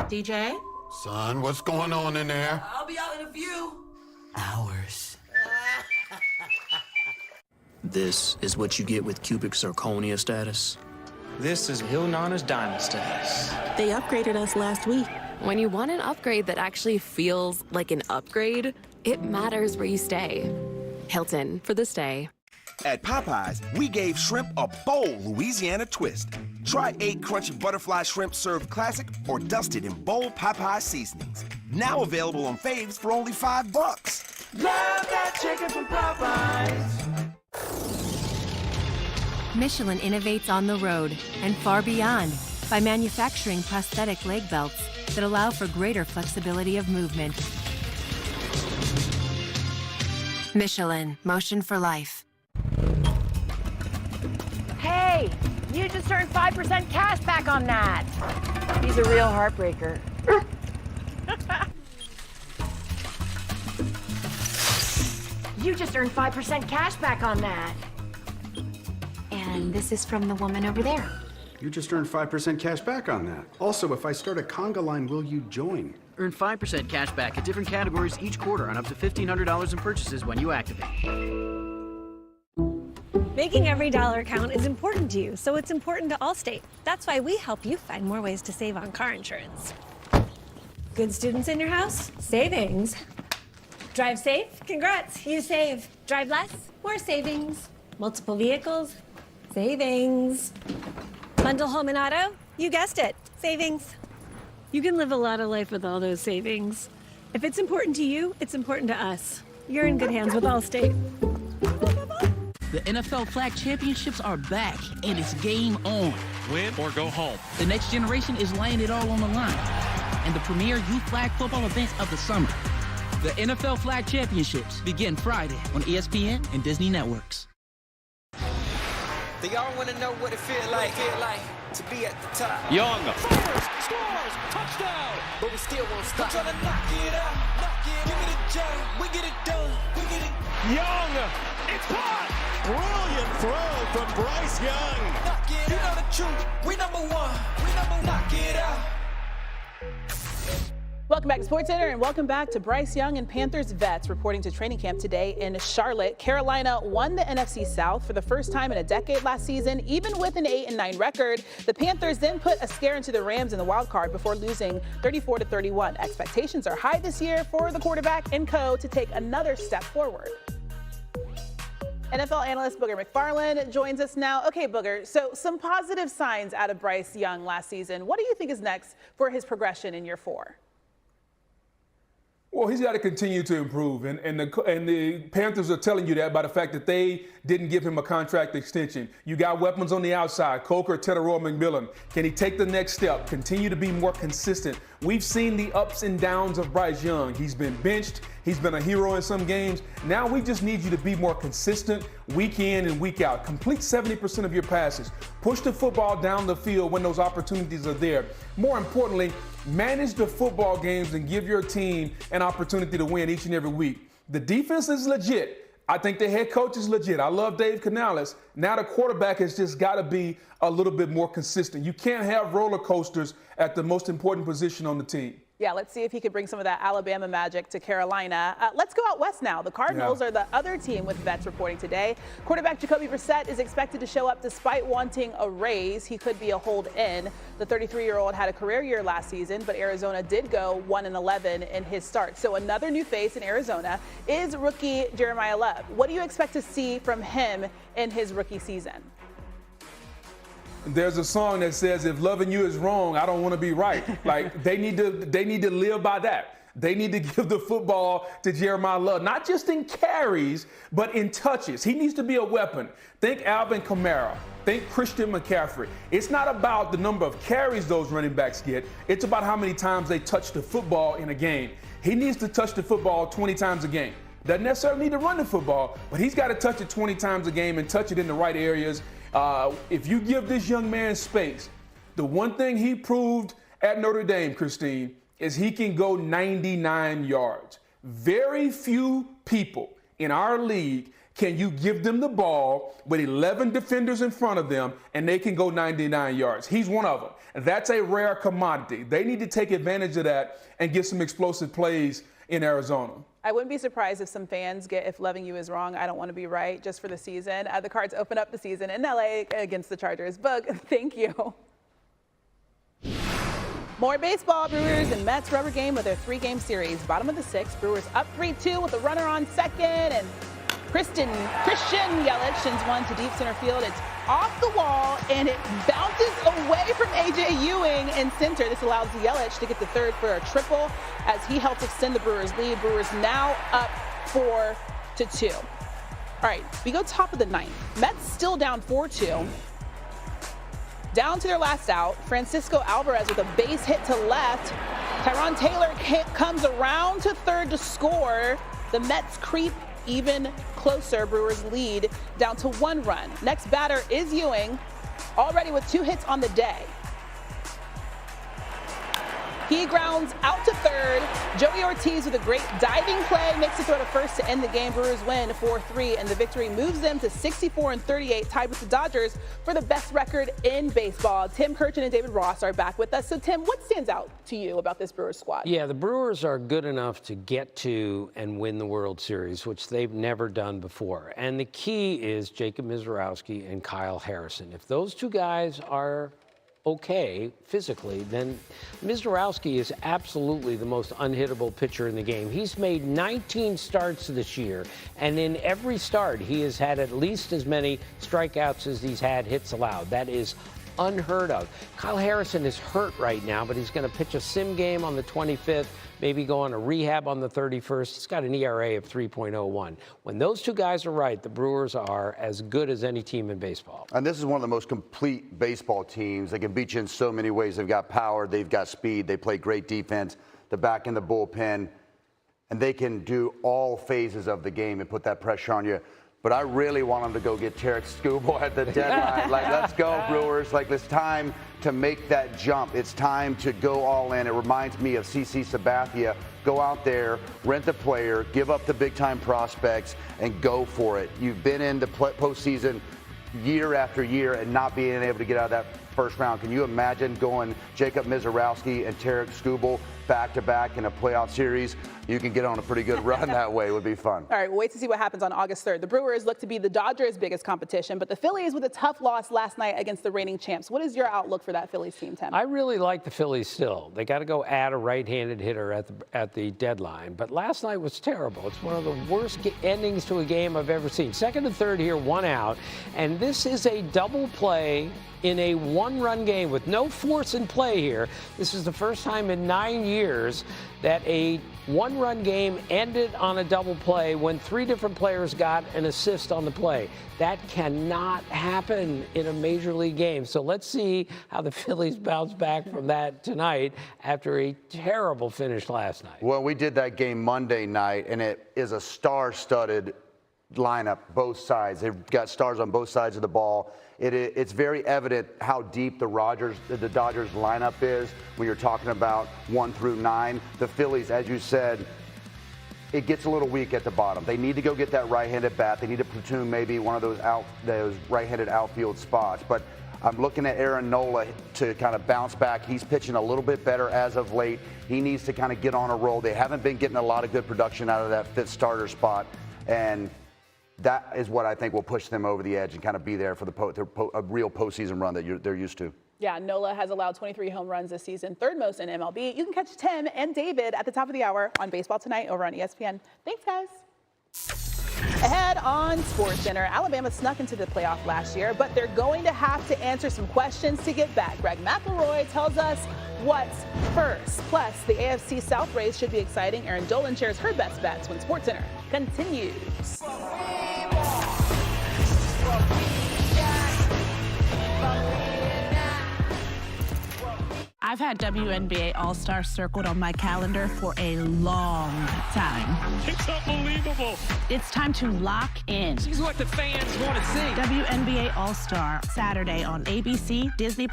DJ? Son, what's going on in there? I'll be out in a few hours. This is what you get with cubic zirconia status. This is Hill Nana's Diamond Stays. They upgraded us last week. When you want an upgrade that actually feels like an upgrade, it matters where you stay. Hilton for the stay. At Popeyes, we gave shrimp a bold Louisiana twist. Try 8 crunchy butterfly shrimp served classic or dusted in bold Popeye seasonings. Now available on faves for only $5. Love that chicken from Popeyes. Michelin innovates on the road and far beyond by manufacturing prosthetic leg belts that allow for greater flexibility of movement. Michelin, motion for life. Hey, you just earned 5% cash back on that. He's a real heartbreaker. You just earned 5% cash back on that. And this is from the woman over there. You just earned 5% cash back on that. Also, if I start a conga line, will you join? Earn 5% cash back at different categories each quarter on up to $1,500 in purchases when you activate. Making every dollar count is important to you, so it's important to Allstate. That's why we help you find more ways to save on car insurance. Good students in your house? Savings. Drive safe? Congrats, you save. Drive less? More savings. Multiple vehicles? Savings. Bundle home and auto? You guessed it, savings. You can live a lot of life with all those savings. If it's important to you, it's important to us. You're in good hands with Allstate. The NFL Flag Championships are back, and it's game on. Win or go home. The next generation is laying it all on the line. And the premier youth flag football events of the summer. The NFL Flag Championships begin Friday on ESPN and Disney Networks. They all want to know what it feel like to be at the top. Young. Scores, touchdown. But we still won't stop. I'm trying to knock it out, give me the jam, we get it done, we get it. Young, it's caught. Brilliant throw from Bryce Young. You know the truth, we number one, knock it out. Welcome back to SportsCenter and welcome back to Bryce Young and Panthers vets reporting to training camp today in Charlotte. Carolina won the NFC South for the first time in a decade last season, even with an 8-9 record. The Panthers then put a scare into the Rams in the wild card before losing 34-31. Expectations are high this year for the quarterback and co to take another step forward. NFL analyst Booger McFarland joins us now. Okay, Booger, so some positive signs out of Bryce Young last season. What do you think is next for his progression in year 4? Well, he's got to continue to improve, and the Panthers are telling you that by the fact that they didn't give him a contract extension. You got weapons on the outside, Coker, Teteroy, McMillan. Can he take the next step, continue to be more consistent? We've seen the ups and downs of Bryce Young. He's been benched. He's been a hero in some games. Now we just need you to be more consistent week in and week out. Complete 70% of your passes. Push the football down the field when those opportunities are there. More importantly, manage the football games and give your team an opportunity to win each and every week. The defense is legit. I think the head coach is legit. I love Dave Canales. Now the quarterback has just got to be a little bit more consistent. You can't have roller coasters at the most important position on the team. Yeah, let's see if he can bring some of that Alabama magic to Carolina. Let's go out west now. The Cardinals are the other team with vets reporting today. Quarterback Jacoby Brissett is expected to show up despite wanting a raise. He could be a hold-in. The 33-year-old had a career year last season, but Arizona did go 1-11 in his start. So another new face in Arizona is rookie Jeremiah Love. What do you expect to see from him in his rookie season? There's a song that says, if loving you is wrong, I don't want to be right. Like, they need to live by that. They need to give the football to Jeremiah Love, not just in carries, but in touches. He needs to be a weapon. Think Alvin Kamara. Think Christian McCaffrey. It's not about the number of carries those running backs get. It's about how many times they touch the football in a game. He needs to touch the football 20 times a game. Doesn't necessarily need to run the football, but he's got to touch it 20 times a game and touch it in the right areas. If you give this young man space, the one thing he proved at Notre Dame, Christine, is he can go 99 yards. Very few people in our league can you give them the ball with 11 defenders in front of them and they can go 99 yards. He's one of them. That's a rare commodity. They need to take advantage of that and get some explosive plays in Arizona. I wouldn't be surprised if some fans get if loving you is wrong, I don't want to be right, just for the season. The Cards open up the season in LA against the Chargers. Boog, thank you. More baseball. Brewers and Mets rubber game with their 3-game series. Bottom of the 6th. Brewers up 3-2 with a runner on second. And Christian Yelich sends one to deep center field. It's off the wall, and it bounces away from A.J. Ewing in center. This allows Yelich to get the third for a triple as he helps extend the Brewers' lead. Brewers now up 4-2. All right, we go top of the 9th. Mets still down 4-2. Down to their last out, Francisco Alvarez with a base hit to left. Tyron Taylor comes around to third to score. The Mets creep even closer. Brewers lead down to 1 run. Next batter is Ewing, already with 2 hits on the day. He grounds out to third. Joey Ortiz with a great diving play makes the throw to first to end the game. Brewers win 4-3, and the victory moves them to 64-38, tied with the Dodgers for the best record in baseball. Tim Kirchin and David Ross are back with us. So, Tim, what stands out to you about this Brewers squad? Yeah, the Brewers are good enough to get to and win the World Series, which they've never done before. And the key is Jacob Misiorowski and Kyle Harrison. If those 2 guys are okay physically, then Misiorowski is absolutely the most unhittable pitcher in the game. He's made 19 starts this year, and in every start, he has had at least as many strikeouts as he's had hits allowed. That is unheard of. Kyle Harrison is hurt right now, but he's going to pitch a sim game on the 25th, maybe go on a rehab on the 31st. He's got an ERA of 3.01. When those 2 guys are right, the Brewers are as good as any team in baseball. And this is one of the most complete baseball teams. They can beat you in so many ways. They've got power, they've got speed, they play great defense, they're back in the bullpen, and they can do all phases of the game and put that pressure on you. But I really want them to go get Tarek Skubal at the deadline. Like, let's go, Brewers. Like, it's time to make that jump. It's time to go all in. It reminds me of CC Sabathia. Go out there, rent the player, give up the big-time prospects, and go for it. You've been in the postseason year after year and not being able to get out of that first round. Can you imagine going Jacob Misiorowski and Tarek Skubal back-to-back in a playoff series? You can get on a pretty good run that way. It would be fun. All right, we'll wait to see what happens on August 3rd. The Brewers look to be the Dodgers' biggest competition, but the Phillies with a tough loss last night against the reigning champs. What is your outlook for that Phillies team, Tim? I really like the Phillies still. They got to go add a right-handed hitter at the deadline, but last night was terrible. It's one of the worst endings to a game I've ever seen. Second and third here, 1 out, and this is a double play in a 1-run game with no force in play here. This is the first time in 9 years that a 1-run game ended on a double play when 3 different players got an assist on the play. That cannot happen in a major league game. So let's see how the Phillies bounce back from that tonight after a terrible finish last night. Well, we did that game Monday night, and it is a star-studded lineup, both sides. They've got stars on both sides of the ball. It's very evident how deep the Dodgers lineup is when you're talking about 1 through 9. The Phillies, as you said, it gets a little weak at the bottom. They need to go get that right-handed bat. They need to platoon maybe one of those right-handed outfield spots. But I'm looking at Aaron Nola to kind of bounce back. He's pitching a little bit better as of late. He needs to kind of get on a roll. They haven't been getting a lot of good production out of that 5th starter spot, and that is what I think will push them over the edge and kind of be there for a real postseason run that they're used to. Yeah, Nola has allowed 23 home runs this season, 3rd most in MLB. You can catch Tim and David at the top of the hour on Baseball Tonight over on ESPN. Thanks, guys. Ahead on SportsCenter, Alabama snuck into the playoff last year, but they're going to have to answer some questions to get back. Greg McElroy tells us what's first. Plus, the AFC South race should be exciting. Erin Dolan shares her best bets when SportsCenter continues. I've had WNBA All-Star circled on my calendar for a long time. It's unbelievable. It's time to lock in. This is what the fans want to see. WNBA All-Star, Saturday on ABC, Disney+,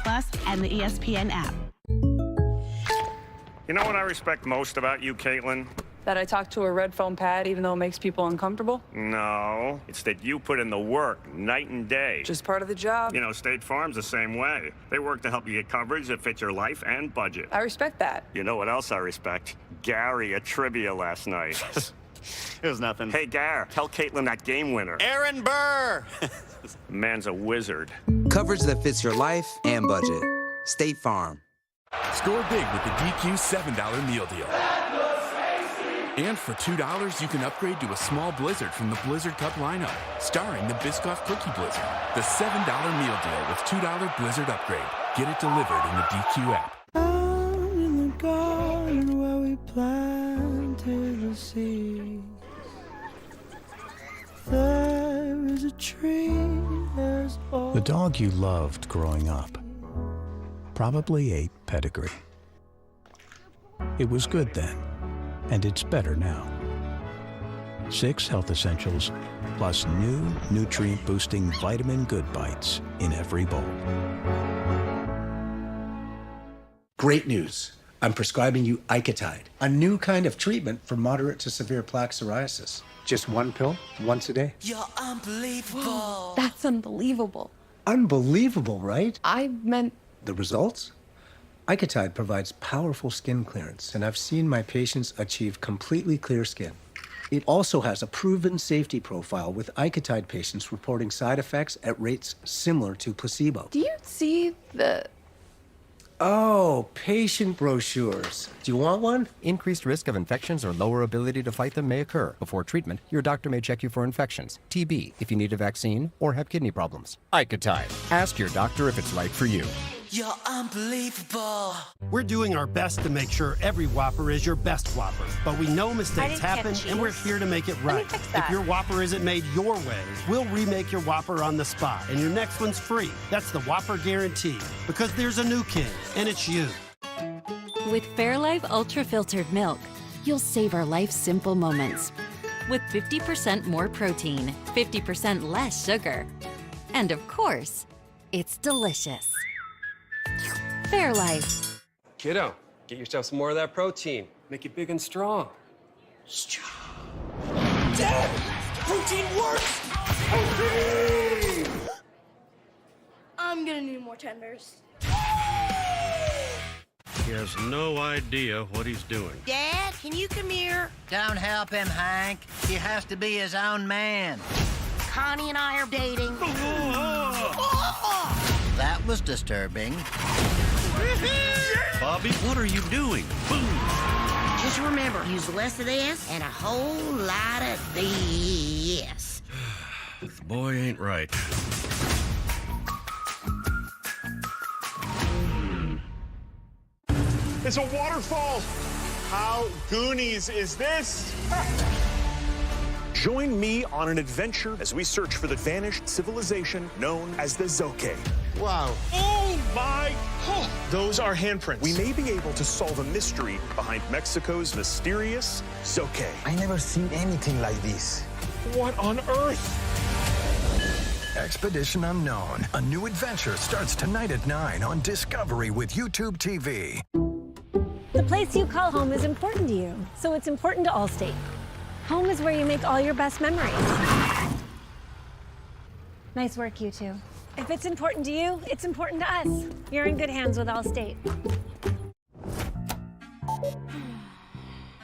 and the ESPN app. You know what I respect most about you, Caitlin? That I talk to a red foam pad even though it makes people uncomfortable? No, it's that you put in the work night and day. Just part of the job. You know, State Farm's the same way. They work to help you get coverage that fits your life and budget. I respect that. You know what else I respect? Gary at trivia last night. It was nothing. Hey, Gar, tell Caitlin that game winner. Aaron Burr. Man's a wizard. Coverage that fits your life and budget. State Farm. Score big with the DQ $7 meal deal. And for $2, you can upgrade to a small Blizzard from the Blizzard Cup lineup, starring the Biscoff Cookie Blizzard. The $7 meal deal with $2 Blizzard upgrade. Get it delivered in the DQ app. Out in the garden where we planted the seed. There is a tree, there's The dog you loved growing up probably ate pedigree. It was good then, and it's better now. 6 health essentials, plus new nutrient-boosting Vitamin Good Bites in every bowl. Great news. I'm prescribing you Icotide, a new kind of treatment for moderate to severe plaque psoriasis. Just one pill, once a day. You're unbelievable. That's unbelievable. Unbelievable, right? I meant... The results? Icotide provides powerful skin clearance, and I've seen my patients achieve completely clear skin. It also has a proven safety profile, with Icotide patients reporting side effects at rates similar to placebo. Do you see the... Oh, patient brochures. Do you want one? Increased risk of infections or lower ability to fight them may occur. Before treatment, your doctor may check you for infections, TB, if you need a vaccine, or have kidney problems. Icotide. Ask your doctor if it's right for you. You're unbelievable. We're doing our best to make sure every Whopper is your best Whopper. But we know mistakes happen, and we're here to make it right. If your Whopper isn't made your way, we'll remake your Whopper on the spot. And your next one's free. That's the Whopper guarantee. Because there's a new king, and it's you. With Fairlife Ultra Filtered Milk, you'll savor life's simple moments. With 50% more protein, 50% less sugar. And of course, it's delicious. Fairlife. Kiddo, get yourself some more of that protein. Make it big and strong. Dad! Protein works! Protein! I'm gonna need more tenders. He has no idea what he's doing. Dad, can you come here? Don't help him, Hank. He has to be his own man. Connie and I are dating. That was disturbing. Bobby, what are you doing? Boom! Just remember, use less of this and a whole lot of this. The boy ain't right. It's a waterfall. How Goonies is this? Join me on an adventure as we search for the vanished civilization known as the Zoke. Wow. Oh my! Oh, those are handprints. We may be able to solve a mystery behind Mexico's mysterious Zoke. I never seen anything like this. What on earth? Expedition Unknown. A new adventure starts tonight at 9 on Discovery with YouTube TV. The place you call home is important to you, so it's important to Allstate. Home is where you make all your best memories. Nice work, you two. If it's important to you, it's important to us. You're in good hands with Allstate.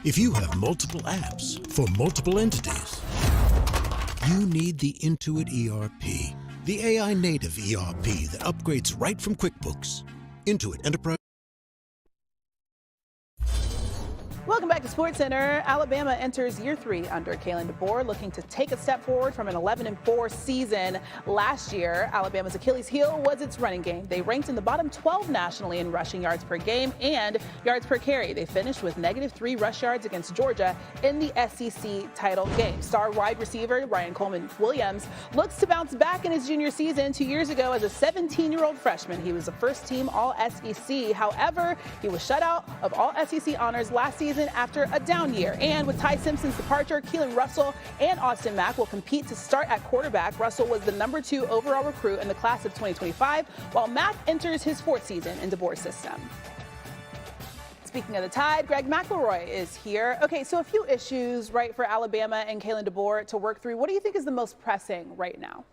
If you have multiple apps for multiple entities, you need the Intuit ERP, the AI-native ERP that upgrades right from QuickBooks. Intuit Enterprise. Welcome back to SportsCenter. Alabama enters year 3 under Kalen DeBoer, looking to take a step forward from an 11-4 season last year. Alabama's Achilles heel was its running game. They ranked in the bottom 12 nationally in rushing yards per game and yards per carry. They finished with -3 rush yards against Georgia in the SEC title game. Star wide receiver Ryan Coleman-Williams looks to bounce back in his junior season. 2 years ago, as a 17-year-old freshman, he was a first-team All-SEC. However, he was shut out of All-SEC honors last season after a down year. And with Ty Simpson's departure, Keelan Russell and Austin Mack will compete to start at quarterback. Russell was the number 2 overall recruit in the class of 2025, while Mack enters his 4th season in DeBoer's system. Speaking of the Tide, Greg McElroy is here. Okay, so a few issues, right, for Alabama and Kalen DeBoer to work through. What do you think is the most pressing right now?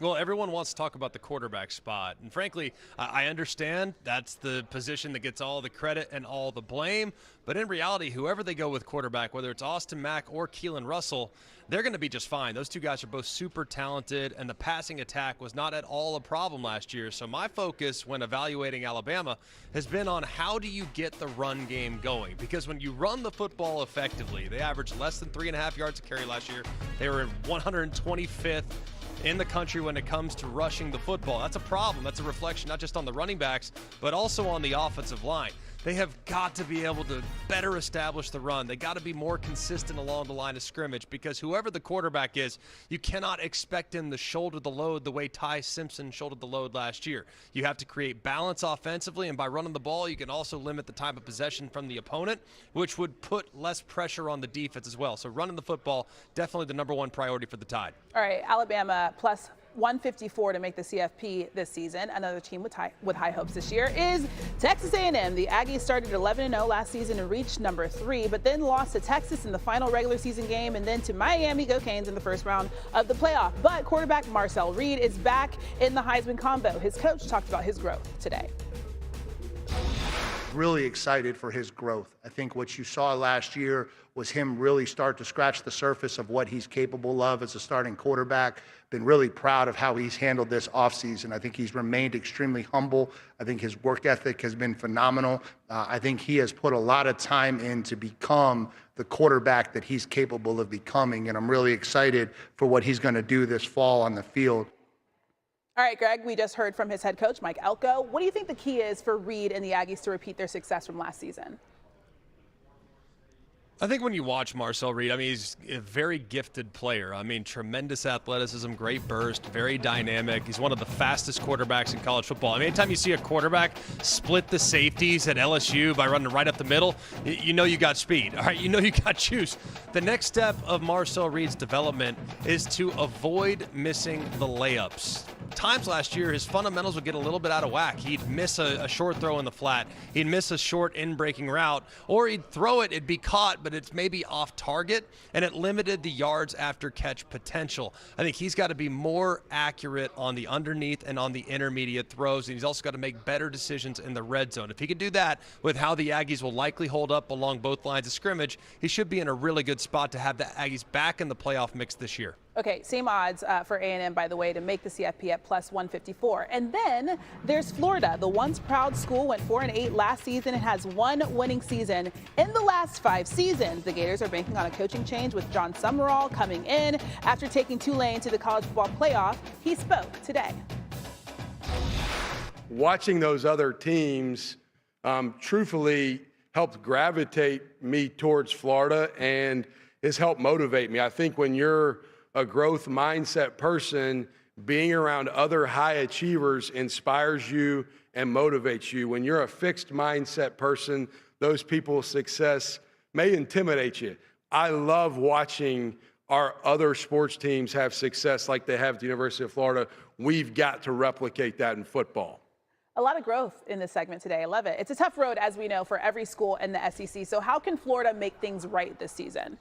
Well, everyone wants to talk about the quarterback spot. And frankly, I understand that's the position that gets all the credit and all the blame. But in reality, whoever they go with quarterback, whether it's Austin Mack or Keelan Russell, they're going to be just fine. Those two guys are both super talented, and the passing attack was not at all a problem last year. So my focus when evaluating Alabama has been on how do you get the run game going? Because when you run the football effectively, they averaged less than 3.5 yards a carry last year. They were 125th in the country when it comes to rushing the football. That's a problem. That's a reflection not just on the running backs, but also on the offensive line. They have got to be able to better establish the run. They got to be more consistent along the line of scrimmage, because whoever the quarterback is, you cannot expect him to shoulder the load the way Ty Simpson shouldered the load last year. You have to create balance offensively, and by running the ball, you can also limit the time of possession from the opponent, which would put less pressure on the defense as well. So running the football, definitely the number one priority for the Tide. All right, Alabama plus 154 to make the CFP this season. Another team with high hopes this year is Texas A&M. The Aggies started 11-0 last season and reached number 3, but then lost to Texas in the final regular season game and then to Miami Go Canes in the first round of the playoff. But quarterback Marcel Reed is back in the Heisman combo. His coach talked about his growth today. Really excited for his growth. I think what you saw last year was him really start to scratch the surface of what he's capable of as a starting quarterback. Been really proud of how he's handled this offseason. I think he's remained extremely humble. I think his work ethic has been phenomenal. I think he has put a lot of time in to become the quarterback that he's capable of becoming, and I'm really excited for what he's going to do this fall on the field. All right, Greg, we just heard from his head coach, Mike Elko. What do you think the key is for Reed and the Aggies to repeat their success from last season? I think when you watch Marcel Reed, I mean, he's a very gifted player. I mean, tremendous athleticism, great burst, very dynamic. He's one of the fastest quarterbacks in college football. I mean, anytime you see a quarterback split the safeties at LSU by running right up the middle, you know you got speed, all right? You know you got juice. The next step of Marcel Reed's development is to avoid missing the layups. Times last year, his fundamentals would get a little bit out of whack. He'd miss a short throw in the flat. He'd miss a short in-breaking route, or he'd throw it, it'd be caught, but it's maybe off target, and it limited the yards after catch potential. I think he's got to be more accurate on the underneath and on the intermediate throws, and he's also got to make better decisions in the red zone. If he could do that with how the Aggies will likely hold up along both lines of scrimmage, he should be in a really good spot to have the Aggies back in the playoff mix this year. Okay, same odds for A&M, by the way, to make the CFP at plus 154. And then there's Florida. The once proud school went 4-8 last season and has one winning season in the last 5 seasons. The Gators are banking on a coaching change with John Summerall coming in after taking Tulane to the college football playoff. He spoke today. Watching those other teams truthfully helped gravitate me towards Florida and has helped motivate me. I think when you're a growth mindset person, being around other high achievers inspires you and motivates you. When you're a fixed mindset person, those people's success may intimidate you. I love watching our other sports teams have success like they have at the University of Florida. We've got to replicate that in football. A lot of growth in this segment today. I love it. It's a tough road, as we know, for every school in the SEC. So how can Florida make things right this season?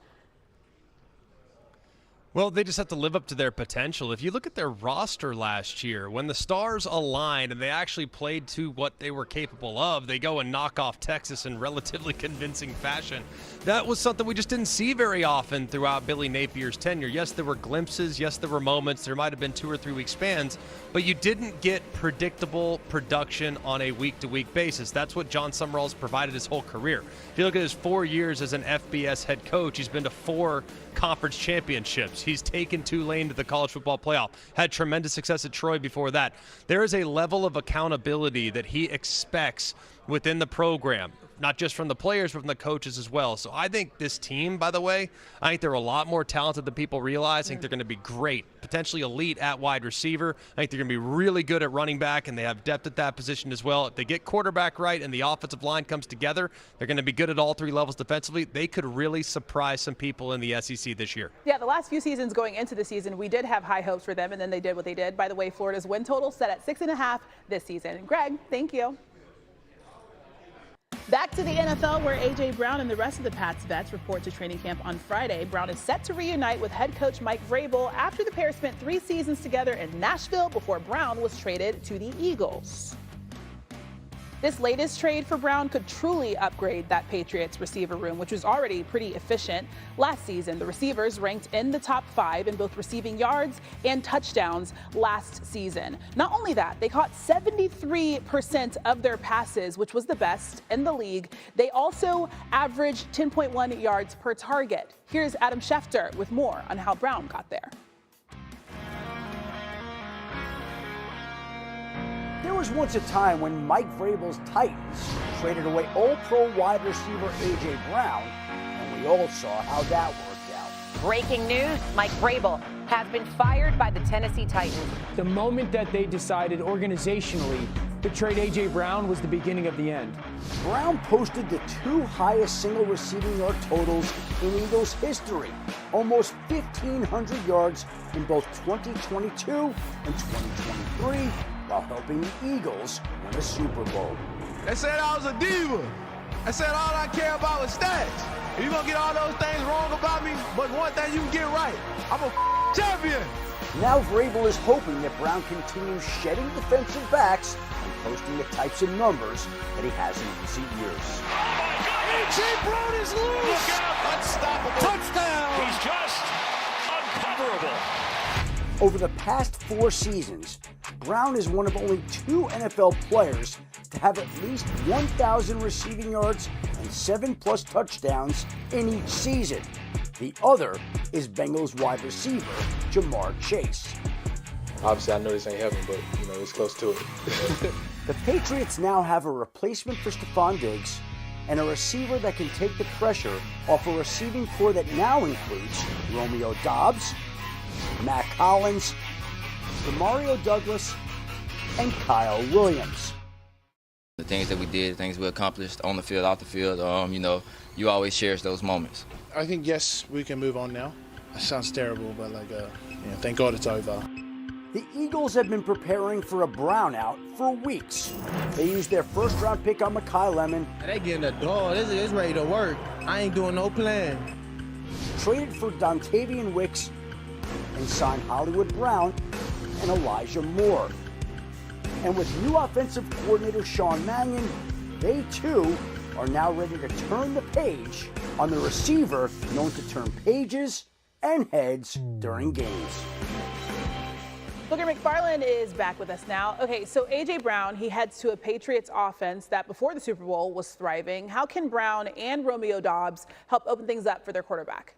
Well, they just have to live up to their potential. If you look at their roster last year, when the stars aligned and they actually played to what they were capable of, they go and knock off Texas in relatively convincing fashion. That was something we just didn't see very often throughout Billy Napier's tenure. Yes, there were glimpses. Yes, there were moments. There might have been 2 or 3 week spans, but you didn't get predictable production on a week-to-week basis. That's what John Summerall's provided his whole career. If you look at his 4 years as an FBS head coach, he's been to 4 conference championships. He's taken Tulane to the college football playoff, had tremendous success at Troy before that. There is a level of accountability that he expects within the program, not just from the players, but from the coaches as well. So I think this team, by the way, I think they're a lot more talented than people realize. I think they're going to be great, potentially elite at wide receiver. I think they're going to be really good at running back, and they have depth at that position as well. If they get quarterback right and the offensive line comes together, they're going to be good at all 3 levels defensively. They could really surprise some people in the SEC this year. Yeah, the last few seasons going into the season, we did have high hopes for them, and then they did what they did. By the way, Florida's win total set at 6.5 this season. Greg, thank you. Back to the NFL, where A.J. Brown and the rest of the Pats vets report to training camp on Friday. Brown is set to reunite with head coach Mike Vrabel after the pair spent 3 seasons together in Nashville before Brown was traded to the Eagles. This latest trade for Brown could truly upgrade that Patriots receiver room, which was already pretty efficient. Last season, the receivers ranked in the top 5 in both receiving yards and touchdowns last season. Not only that, they caught 73% of their passes, which was the best in the league. They also averaged 10.1 yards per target. Here's Adam Schefter with more on how Brown got there. There was once a time when Mike Vrabel's Titans traded away All-Pro wide receiver A.J. Brown, and we all saw how that worked out. Breaking news, Mike Vrabel has been fired by the Tennessee Titans. The moment that they decided organizationally to trade A.J. Brown was the beginning of the end. Brown posted the 2 highest single receiving yard totals in Eagles history, almost 1,500 yards in both 2022 and 2023, while helping the Eagles win a Super Bowl. They said I was a diva. They said all I care about was stats. If you're gonna get all those things wrong about me, but one thing you can get right, I'm a champion. Now Vrabel is hoping that Brown continues shedding defensive backs and posting the types of numbers that he has in recent years. Oh my God! A.J. Brown is loose! Look out! Unstoppable! Touchdown! He's just uncoverable. Over the past 4 seasons, Brown is one of only 2 NFL players to have at least 1,000 receiving yards and 7+ touchdowns in each season. The other is Bengals wide receiver Jamar Chase. Obviously, I know this ain't heaven, but it's close to it. The Patriots now have a replacement for Stephon Diggs and a receiver that can take the pressure off a receiving core that now includes Romeo Doubs, Matt Collins, Demario Douglas, and Kyle Williams. The things that we did, the things we accomplished on the field, off the field, you always cherish those moments. I think, yes, we can move on now. It sounds terrible, but thank God it's over. The Eagles have been preparing for a brownout for weeks. They used their first-round pick on Mekhi Lemon. They getting a dog. It's ready to work. I ain't doing no plan. Traded for Dontavian Wicks and signed Hollywood Brown and Elijah Moore. And with new offensive coordinator Sean Mannion, they too are now ready to turn the page on the receiver known to turn pages and heads during games. Booger McFarland is back with us now. Okay, so A.J. Brown, he heads to a Patriots offense that before the Super Bowl was thriving. How can Brown and Romeo Doubs help open things up for their quarterback?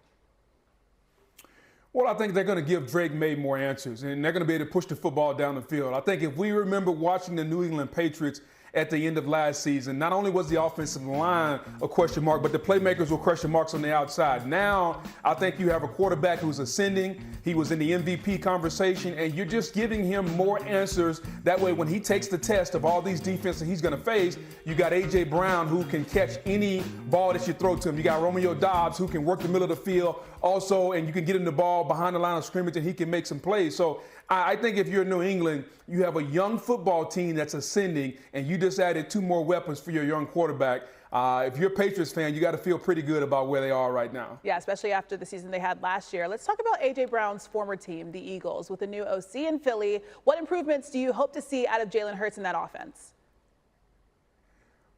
Well, I think they're going to give Drake May more answers, and they're going to be able to push the football down the field. I think if we remember watching the New England Patriots at the end of last season, not only was the offensive line a question mark, but the playmakers were question marks on the outside. Now, I think you have a quarterback who's ascending. He was in the MVP conversation, and you're just giving him more answers. That way, when he takes the test of all these defenses he's going to face, you got A.J. Brown, who can catch any ball that you throw to him. You got Romeo Doubs, who can work the middle of the field also, and you can get him the ball behind the line of scrimmage, and he can make some plays. So I think if you're New England, you have a young football team that's ascending, and you just added 2 more weapons for your young quarterback. If you're a Patriots fan, you got to feel pretty good about where they are right now. Yeah, especially after the season they had last year. Let's talk about A.J. Brown's former team, the Eagles, with a new OC in Philly. What improvements do you hope to see out of Jalen Hurts in that offense?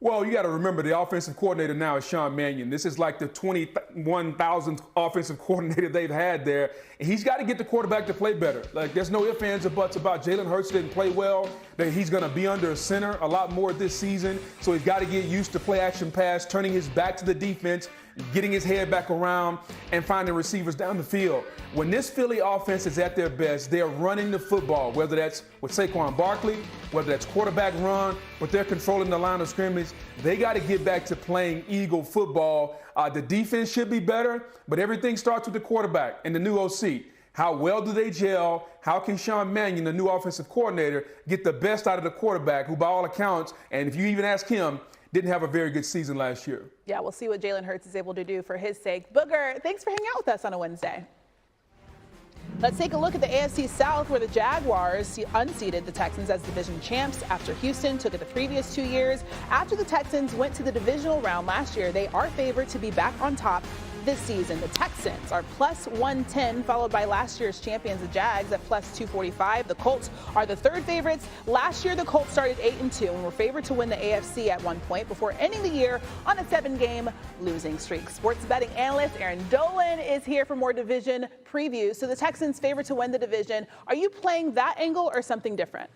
Well, you got to remember the offensive coordinator now is Sean Mannion. This is like the 21,000th offensive coordinator they've had there. And he's got to get the quarterback to play better. Like, there's no ifs, ands, or buts about Jalen Hurts didn't play well. That he's going to be under a center a lot more this season. So he's got to get used to play action pass, turning his back to the defense, getting his head back around, and finding receivers down the field. When this Philly offense is at their best, they're running the football, whether that's with Saquon Barkley, whether that's quarterback run, but they're controlling the line of scrimmage. They got to get back to playing Eagle football. The defense should be better, but everything starts with the quarterback and the new OC. How well do they gel? How can Sean Mannion, the new offensive coordinator, get the best out of the quarterback, who by all accounts, and if you even ask him, didn't have a very good season last year? Yeah, we'll see what Jalen Hurts is able to do for his sake. Booger, thanks for hanging out with us on a Wednesday. Let's take a look at the AFC South, where the Jaguars unseated the Texans as division champs after Houston took it the previous 2 years. After the Texans went to the divisional round last year, they are favored to be back on top this season. The Texans are plus 110, followed by last year's champions, the Jags, at plus 245. The Colts are the third favorites. Last year, the Colts started 8-2 and were favored to win the AFC at one point before ending the year on a 7-game losing streak. Sports betting analyst Aaron Dolan is here for more division previews. So the Texans favored to win the division. Are you playing that angle or something different?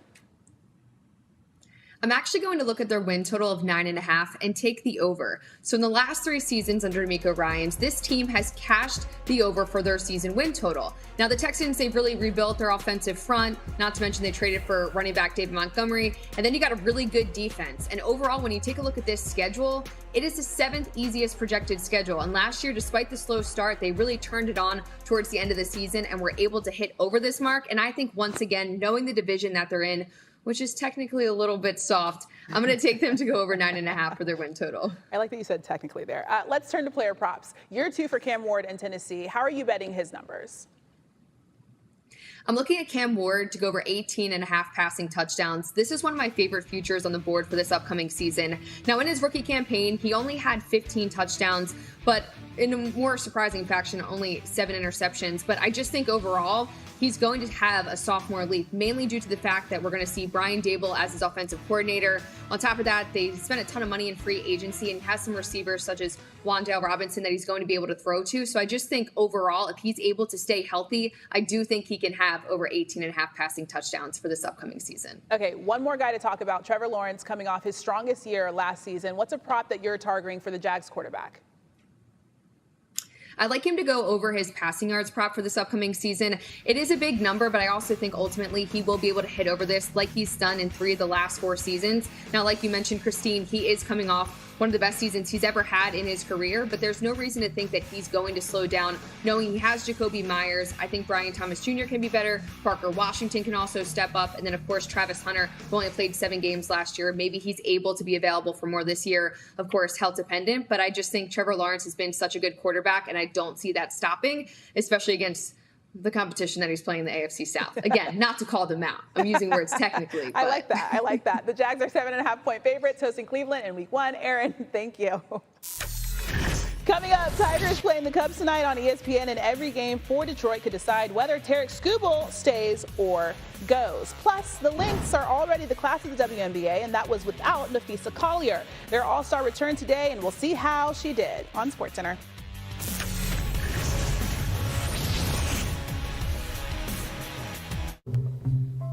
I'm actually going to look at their win total of 9.5 and take the over. So in the last 3 seasons under D'Amico Ryans, this team has cashed the over for their season win total. Now the Texans, they've really rebuilt their offensive front, not to mention they traded for running back David Montgomery, and then you got a really good defense. And overall, when you take a look at this schedule, it is the 7th easiest projected schedule. And last year, despite the slow start, they really turned it on towards the end of the season and were able to hit over this mark. And I think once again, knowing the division that they're in, which is technically a little bit soft, I'm going to take them to go over 9.5 for their win total. I like that you said technically there. Let's turn to player props. You're 2 for Cam Ward in Tennessee. How are you betting his numbers? I'm looking at Cam Ward to go over 18.5 passing touchdowns. This is one of my favorite futures on the board for this upcoming season. Now, in his rookie campaign, he only had 15 touchdowns, but in a more surprising fashion, only 7 interceptions. But I just think overall, he's going to have a sophomore leap, mainly due to the fact that we're going to see Brian Dable as his offensive coordinator. On top of that, they spent a ton of money in free agency and has some receivers such as Wan'Dale Robinson that he's going to be able to throw to. So I just think overall, if he's able to stay healthy, I do think he can have over 18.5 passing touchdowns for this upcoming season. Okay, one more guy to talk about, Trevor Lawrence, coming off his strongest year last season. What's a prop that you're targeting for the Jags quarterback? I'd like him to go over his passing yards prop for this upcoming season. It is a big number, but I also think ultimately he will be able to hit over this like he's done in 3 of the last 4 seasons. Now, like you mentioned, Christine, he is coming off one of the best seasons he's ever had in his career, but there's no reason to think that he's going to slow down, knowing he has Jacoby Myers. I think Brian Thomas Jr. can be better. Parker Washington can also step up. And then, of course, Travis Hunter, who only played 7 games last year. Maybe he's able to be available for more this year. Of course, health dependent, but I just think Trevor Lawrence has been such a good quarterback, and I don't see that stopping, especially against the competition that he's playing in the AFC South. Again, not to call them out. I'm using words technically. But. I like that. I like that. The Jags are 7.5-point favorites hosting Cleveland in week 1. Aaron, thank you. Coming up, Tigers playing the Cubs tonight on ESPN, and every game for Detroit could decide whether Tarek Skubal stays or goes. Plus, the Lynx are already the class of the WNBA, and that was without Nafisa Collier. Their all-star return today, and we'll see how she did on SportsCenter.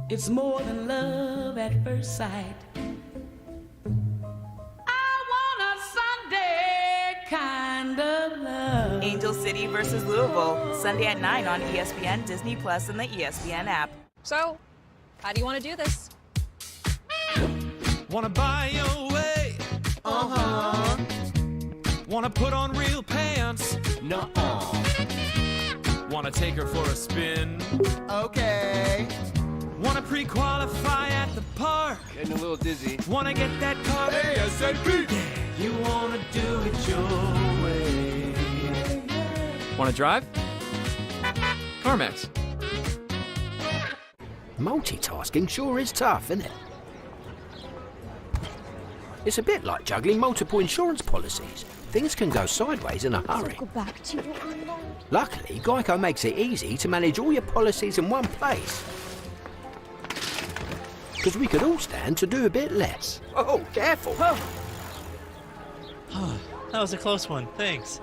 It's more than love at first sight. I want a Sunday kind of love. Angel City versus Louisville, Sunday at 9 on ESPN, Disney Plus, and the ESPN app. So, how do you want to do this? Wanna buy your way? Uh-huh. Wanna put on real pants? Nuh-uh. Wanna take her for a spin? Okay. Wanna pre-qualify at the park? Getting a little dizzy. Wanna get that car ASAP? Yeah, you wanna do it your way. Wanna drive? CarMax. Multitasking sure is tough, isn't it? It's a bit like juggling multiple insurance policies. Things can go sideways in a hurry. Go back to your unload. Luckily, Geico makes it easy to manage all your policies in one place. Because we could all stand to do a bit less. Oh, careful. Oh, that was a close one. Thanks.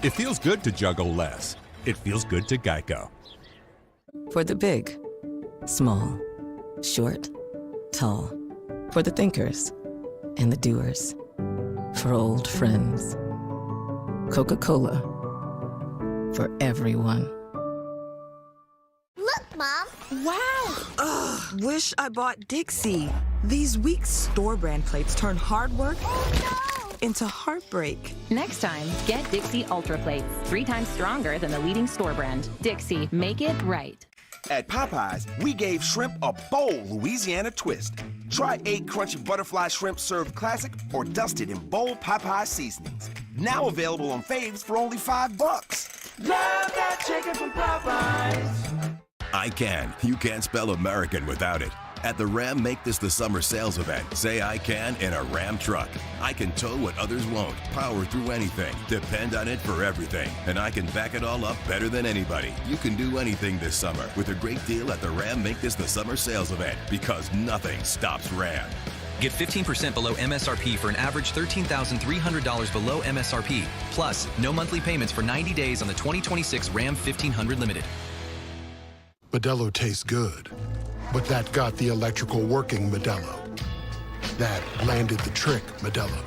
It feels good to juggle less. It feels good to Geico. For the big, small, short, tall. For the thinkers and the doers. For old friends. Coca-Cola. For everyone. Look, Mom. Wow. Ugh, wish I bought Dixie. These weak store-brand plates turn hard work into heartbreak. Next time, get Dixie Ultra Plates. 3 times stronger than the leading store brand. Dixie, make it right. At Popeyes, we gave shrimp a bold Louisiana twist. Try 8 crunchy butterfly shrimp served classic or dusted in bold Popeye seasonings. Now available on faves for only $5. Love that chicken from Popeyes. I can. You can't spell American without it. At the Ram Make This the Summer sales event, say I can in a Ram truck. I can tow what others won't, power through anything, depend on it for everything, and I can back it all up better than anybody. You can do anything this summer with a great deal at the Ram Make This the Summer sales event, because nothing stops Ram. Get 15% below MSRP for an average $13,300 below MSRP. Plus, no monthly payments for 90 days on the 2026 Ram 1500 Limited. Modelo tastes good, but that got the electrical working Modelo. That landed the trick Modelo.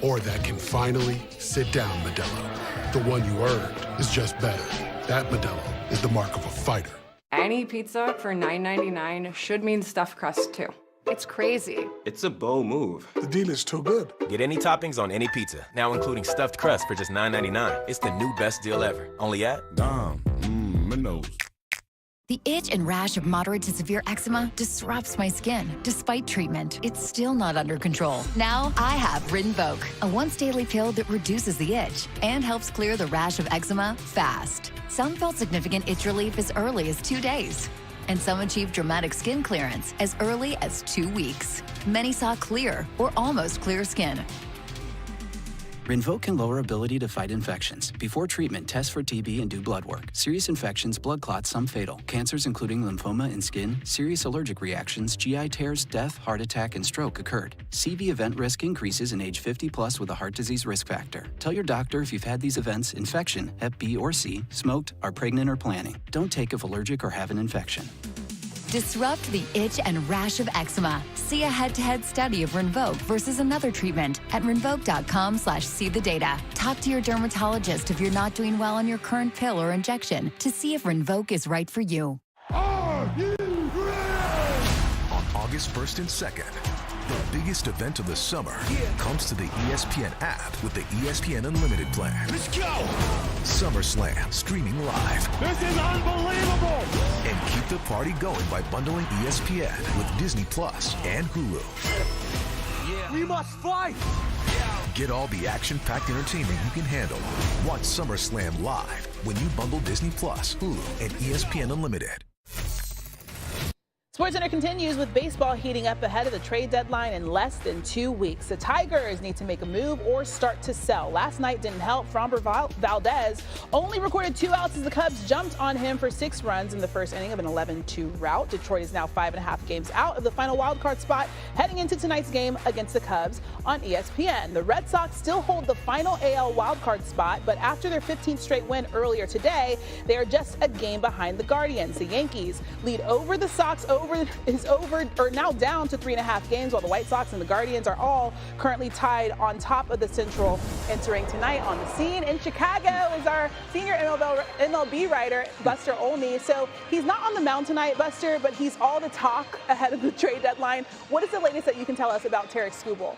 Or that can finally sit down Modelo. The one you earned is just better. That Modelo is the mark of a fighter. Any pizza for $9.99 should mean stuffed crust too. It's crazy. It's a bold move. The deal is too good. Get any toppings on any pizza, now including stuffed crust for just $9.99. It's the new best deal ever. Only at Domino's. The itch and rash of moderate to severe eczema disrupts my skin. Despite treatment, it's still not under control. Now I have Rinvoq, a once-daily pill that reduces the itch and helps clear the rash of eczema fast. Some felt significant itch relief as early as 2 days, and some achieved dramatic skin clearance as early as 2 weeks. Many saw clear or almost clear skin. Rinvoq can lower ability to fight infections. Before treatment, test for TB and do blood work. Serious infections, blood clots, some fatal. Cancers including lymphoma and skin, serious allergic reactions, GI tears, death, heart attack, and stroke occurred. CV event risk increases in age 50 plus with a heart disease risk factor. Tell your doctor if you've had these events, infection, Hep B or C, smoked, are pregnant or planning. Don't take if allergic or have an infection. Disrupt the itch and rash of eczema. See a head-to-head study of Rinvoq versus another treatment at rinvoq.com/see-the-data. Talk to your dermatologist if you're not doing well on your current pill or injection to see if Rinvoq is right for you. Are you ready? On August 1st and 2nd, the biggest event of the summer comes to the ESPN app with the ESPN Unlimited plan. Let's go! SummerSlam streaming live. This is unbelievable! And keep the party going by bundling ESPN with Disney Plus and Hulu. We must fight! Get all the action-packed entertainment you can handle. Watch SummerSlam live when you bundle Disney Plus, Hulu, and ESPN Unlimited. SportsCenter continues with baseball heating up ahead of the trade deadline in less than 2 weeks. The Tigers need to make a move or start to sell. Last night didn't help. Framber Valdez only recorded 2 outs as the Cubs jumped on him for 6 runs in the first inning of an 11-2 rout. Detroit is now 5.5 games out of the final wildcard spot heading into tonight's game against the Cubs on ESPN. The Red Sox still hold the final AL wildcard spot, but after their 15th straight win earlier today, they are just a game behind the Guardians. The Yankees lead over the Sox now down to 3.5 games, while the White Sox and the Guardians are all currently tied on top of the Central. Entering tonight on the scene in Chicago is our senior MLB writer, Buster Olney. So he's not on the mound tonight, Buster, but he's all the talk ahead of the trade deadline. What is the latest that you can tell us about Tarik Skubal?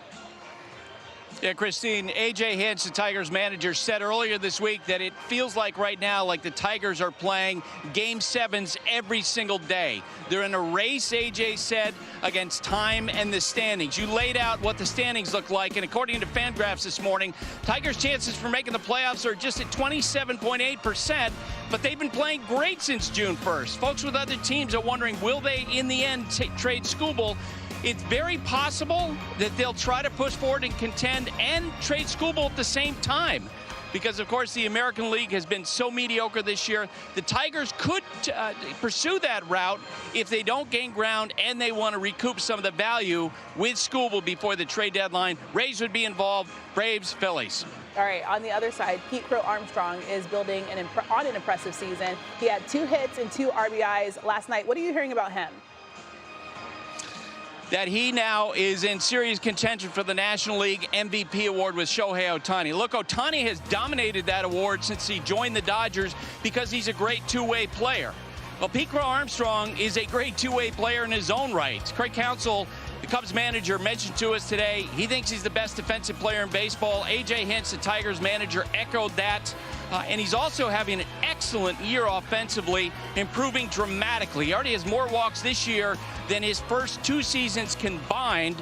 Yeah, Christine, A.J. Hinch, the Tigers manager, said earlier this week that it feels like right now like the Tigers are playing Game 7s every single day. They're in a race, A.J. said, against time and the standings. You laid out what the standings look like, and according to Fangraphs this morning, Tigers' chances for making the playoffs are just at 27.8%, but they've been playing great since June 1st. Folks with other teams are wondering, will they, in the end, trade Skubal? It's very possible that they'll try to push forward and contend and trade Skubal at the same time. Because, of course, the American League has been so mediocre this year. The Tigers could pursue that route if they don't gain ground and they want to recoup some of the value with Skubal before the trade deadline. Rays would be involved. Braves, Phillies. All right, on the other side, Pete Crow Armstrong is building an impressive season. He had 2 hits and 2 RBIs last night. What are you hearing about him? That he now is in serious contention for the National League MVP award with Shohei Ohtani. Look, Ohtani has dominated that award since he joined the Dodgers because he's a great two-way player. Well, Pete Crow Armstrong is a great two-way player in his own right. Craig Counsell, the Cubs manager, mentioned to us today he thinks he's the best defensive player in baseball. A.J. Hinch, the Tigers manager, echoed that. And he's also having an excellent year offensively, improving dramatically. He already has more walks this year than his first 2 seasons combined,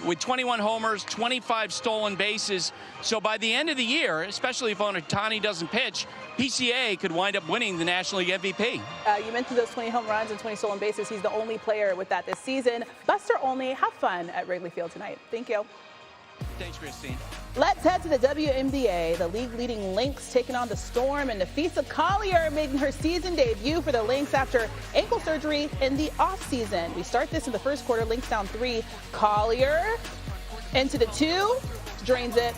with 21 homers, 25 stolen bases. So by the end of the year, especially if Ohtani doesn't pitch, PCA could wind up winning the National League MVP. You mentioned those 20 home runs and 20 stolen bases. He's the only player with that this season. Buster Olney, have fun at Wrigley Field tonight. Thank you. Thanks, Christine. Let's head to the WNBA. The league-leading Lynx taking on the Storm, and Nafisa Collier making her season debut for the Lynx after ankle surgery in the offseason. We start this in the first quarter. Lynx down 3. Collier into the 2, drains it.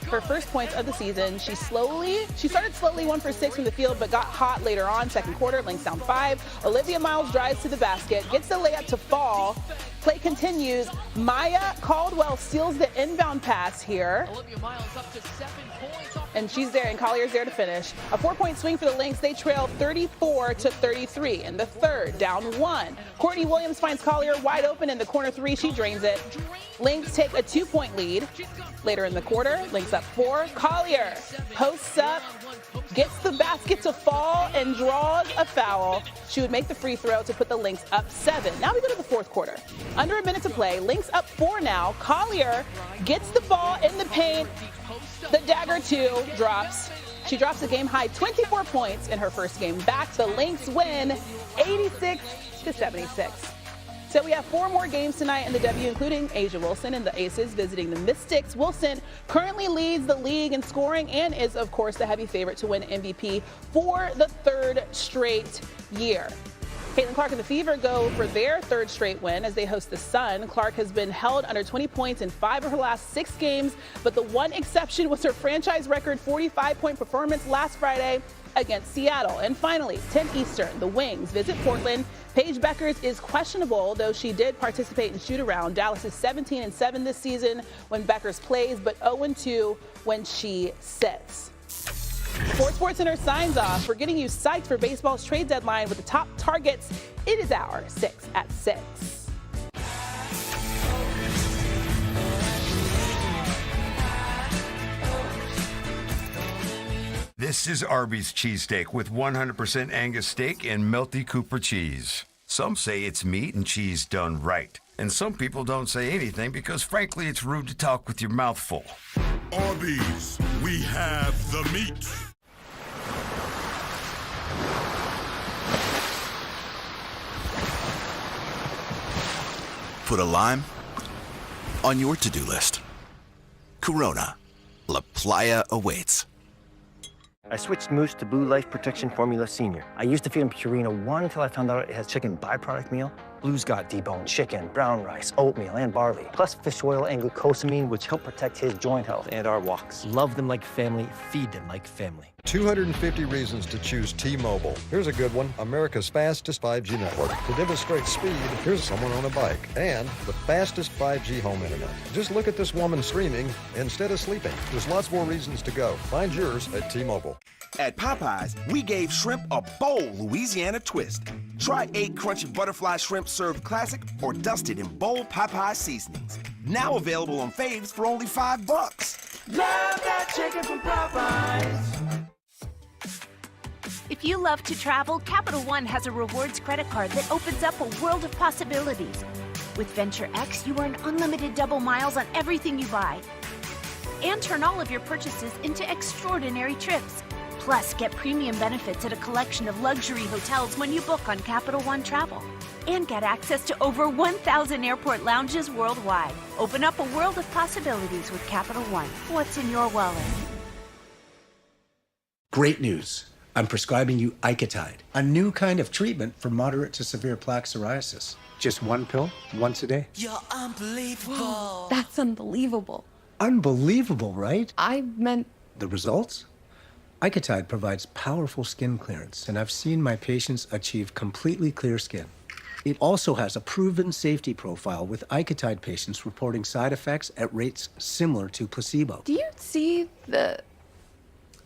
Her first points of the season. She started slowly 1 for 6 from the field, but got hot later on. Second quarter, Lynx down 5. Olivia Miles drives to the basket, gets the layup to fall. Play continues. Maya Caldwell steals the inbound pass here. Olivia Miles up to 7 points. And she's there, and Collier's there to finish. A 4-point swing for the Lynx. They trail 34-33 in the third, down 1. Courtney Williams finds Collier wide open in the corner 3. She drains it. Lynx take a 2-point lead. Later in the quarter, Lynx up 4. Collier posts up, gets the basket to fall, and draws a foul. She would make the free throw to put the Lynx up 7. Now we go to the fourth quarter. Under a minute to play, Lynx up 4 now. Collier gets the ball in the paint. The dagger 2 drops. She drops a game-high 24 points in her first game back. The Lynx win 86-76. So we have 4 more games tonight in the W, including Asia Wilson and the Aces visiting the Mystics. Wilson currently leads the league in scoring and is, of course, the heavy favorite to win MVP for the 3rd straight year. Caitlin Clark and the Fever go for their 3rd straight win as they host the Sun. Clark has been held under 20 points in 5 of her last 6 games, but the one exception was her franchise record 45-point performance last Friday against Seattle. And finally, 10 Eastern, the Wings visit Portland. Paige Beckers is questionable, though she did participate in shoot-around. Dallas is 17-7 this season when Beckers plays, but 0-2 when she sits. Sports Center signs off. We're getting you psyched for baseball's trade deadline with the top targets. It is our 6 at 6. This is Arby's cheesesteak with 100% Angus steak and melty Cooper cheese. Some say it's meat and cheese done right. And some people don't say anything because, frankly, it's rude to talk with your mouth full. Arby's, we have the meat. Put a lime on your to-do list. Corona, La Playa awaits. I switched Moose to Blue Life Protection Formula Senior. I used to feed him Purina 1 until I found out it has chicken byproduct meal. Blue's got deboned chicken, brown rice, oatmeal, and barley, plus fish oil and glucosamine, which help protect his joint health and our walks. Love them like family, feed them like family. 250 reasons to choose T-Mobile. Here's a good one. America's fastest 5G network. To demonstrate speed, here's someone on a bike. And the fastest 5G home internet. Just look at this woman streaming instead of sleeping. There's lots more reasons to go. Find yours at T-Mobile. At Popeyes, we gave shrimp a bold Louisiana twist. Try 8 crunchy butterfly shrimp served classic or dusted in bold Popeye seasonings. Now available on faves for only $5. Love that chicken from Popeyes. If you love to travel, Capital One has a rewards credit card that opens up a world of possibilities. With Venture X, you earn unlimited double miles on everything you buy. And turn all of your purchases into extraordinary trips. Plus, get premium benefits at a collection of luxury hotels when you book on Capital One Travel. And get access to over 1,000 airport lounges worldwide. Open up a world of possibilities with Capital One. What's in your wallet? Great news. I'm prescribing you Icotide, a new kind of treatment for moderate to severe plaque psoriasis. Just 1 pill, once a day. You're unbelievable. That's unbelievable. Unbelievable, right? I meant... The results? Icotide provides powerful skin clearance, and I've seen my patients achieve completely clear skin. It also has a proven safety profile, with Icotide patients reporting side effects at rates similar to placebo. Do you see the...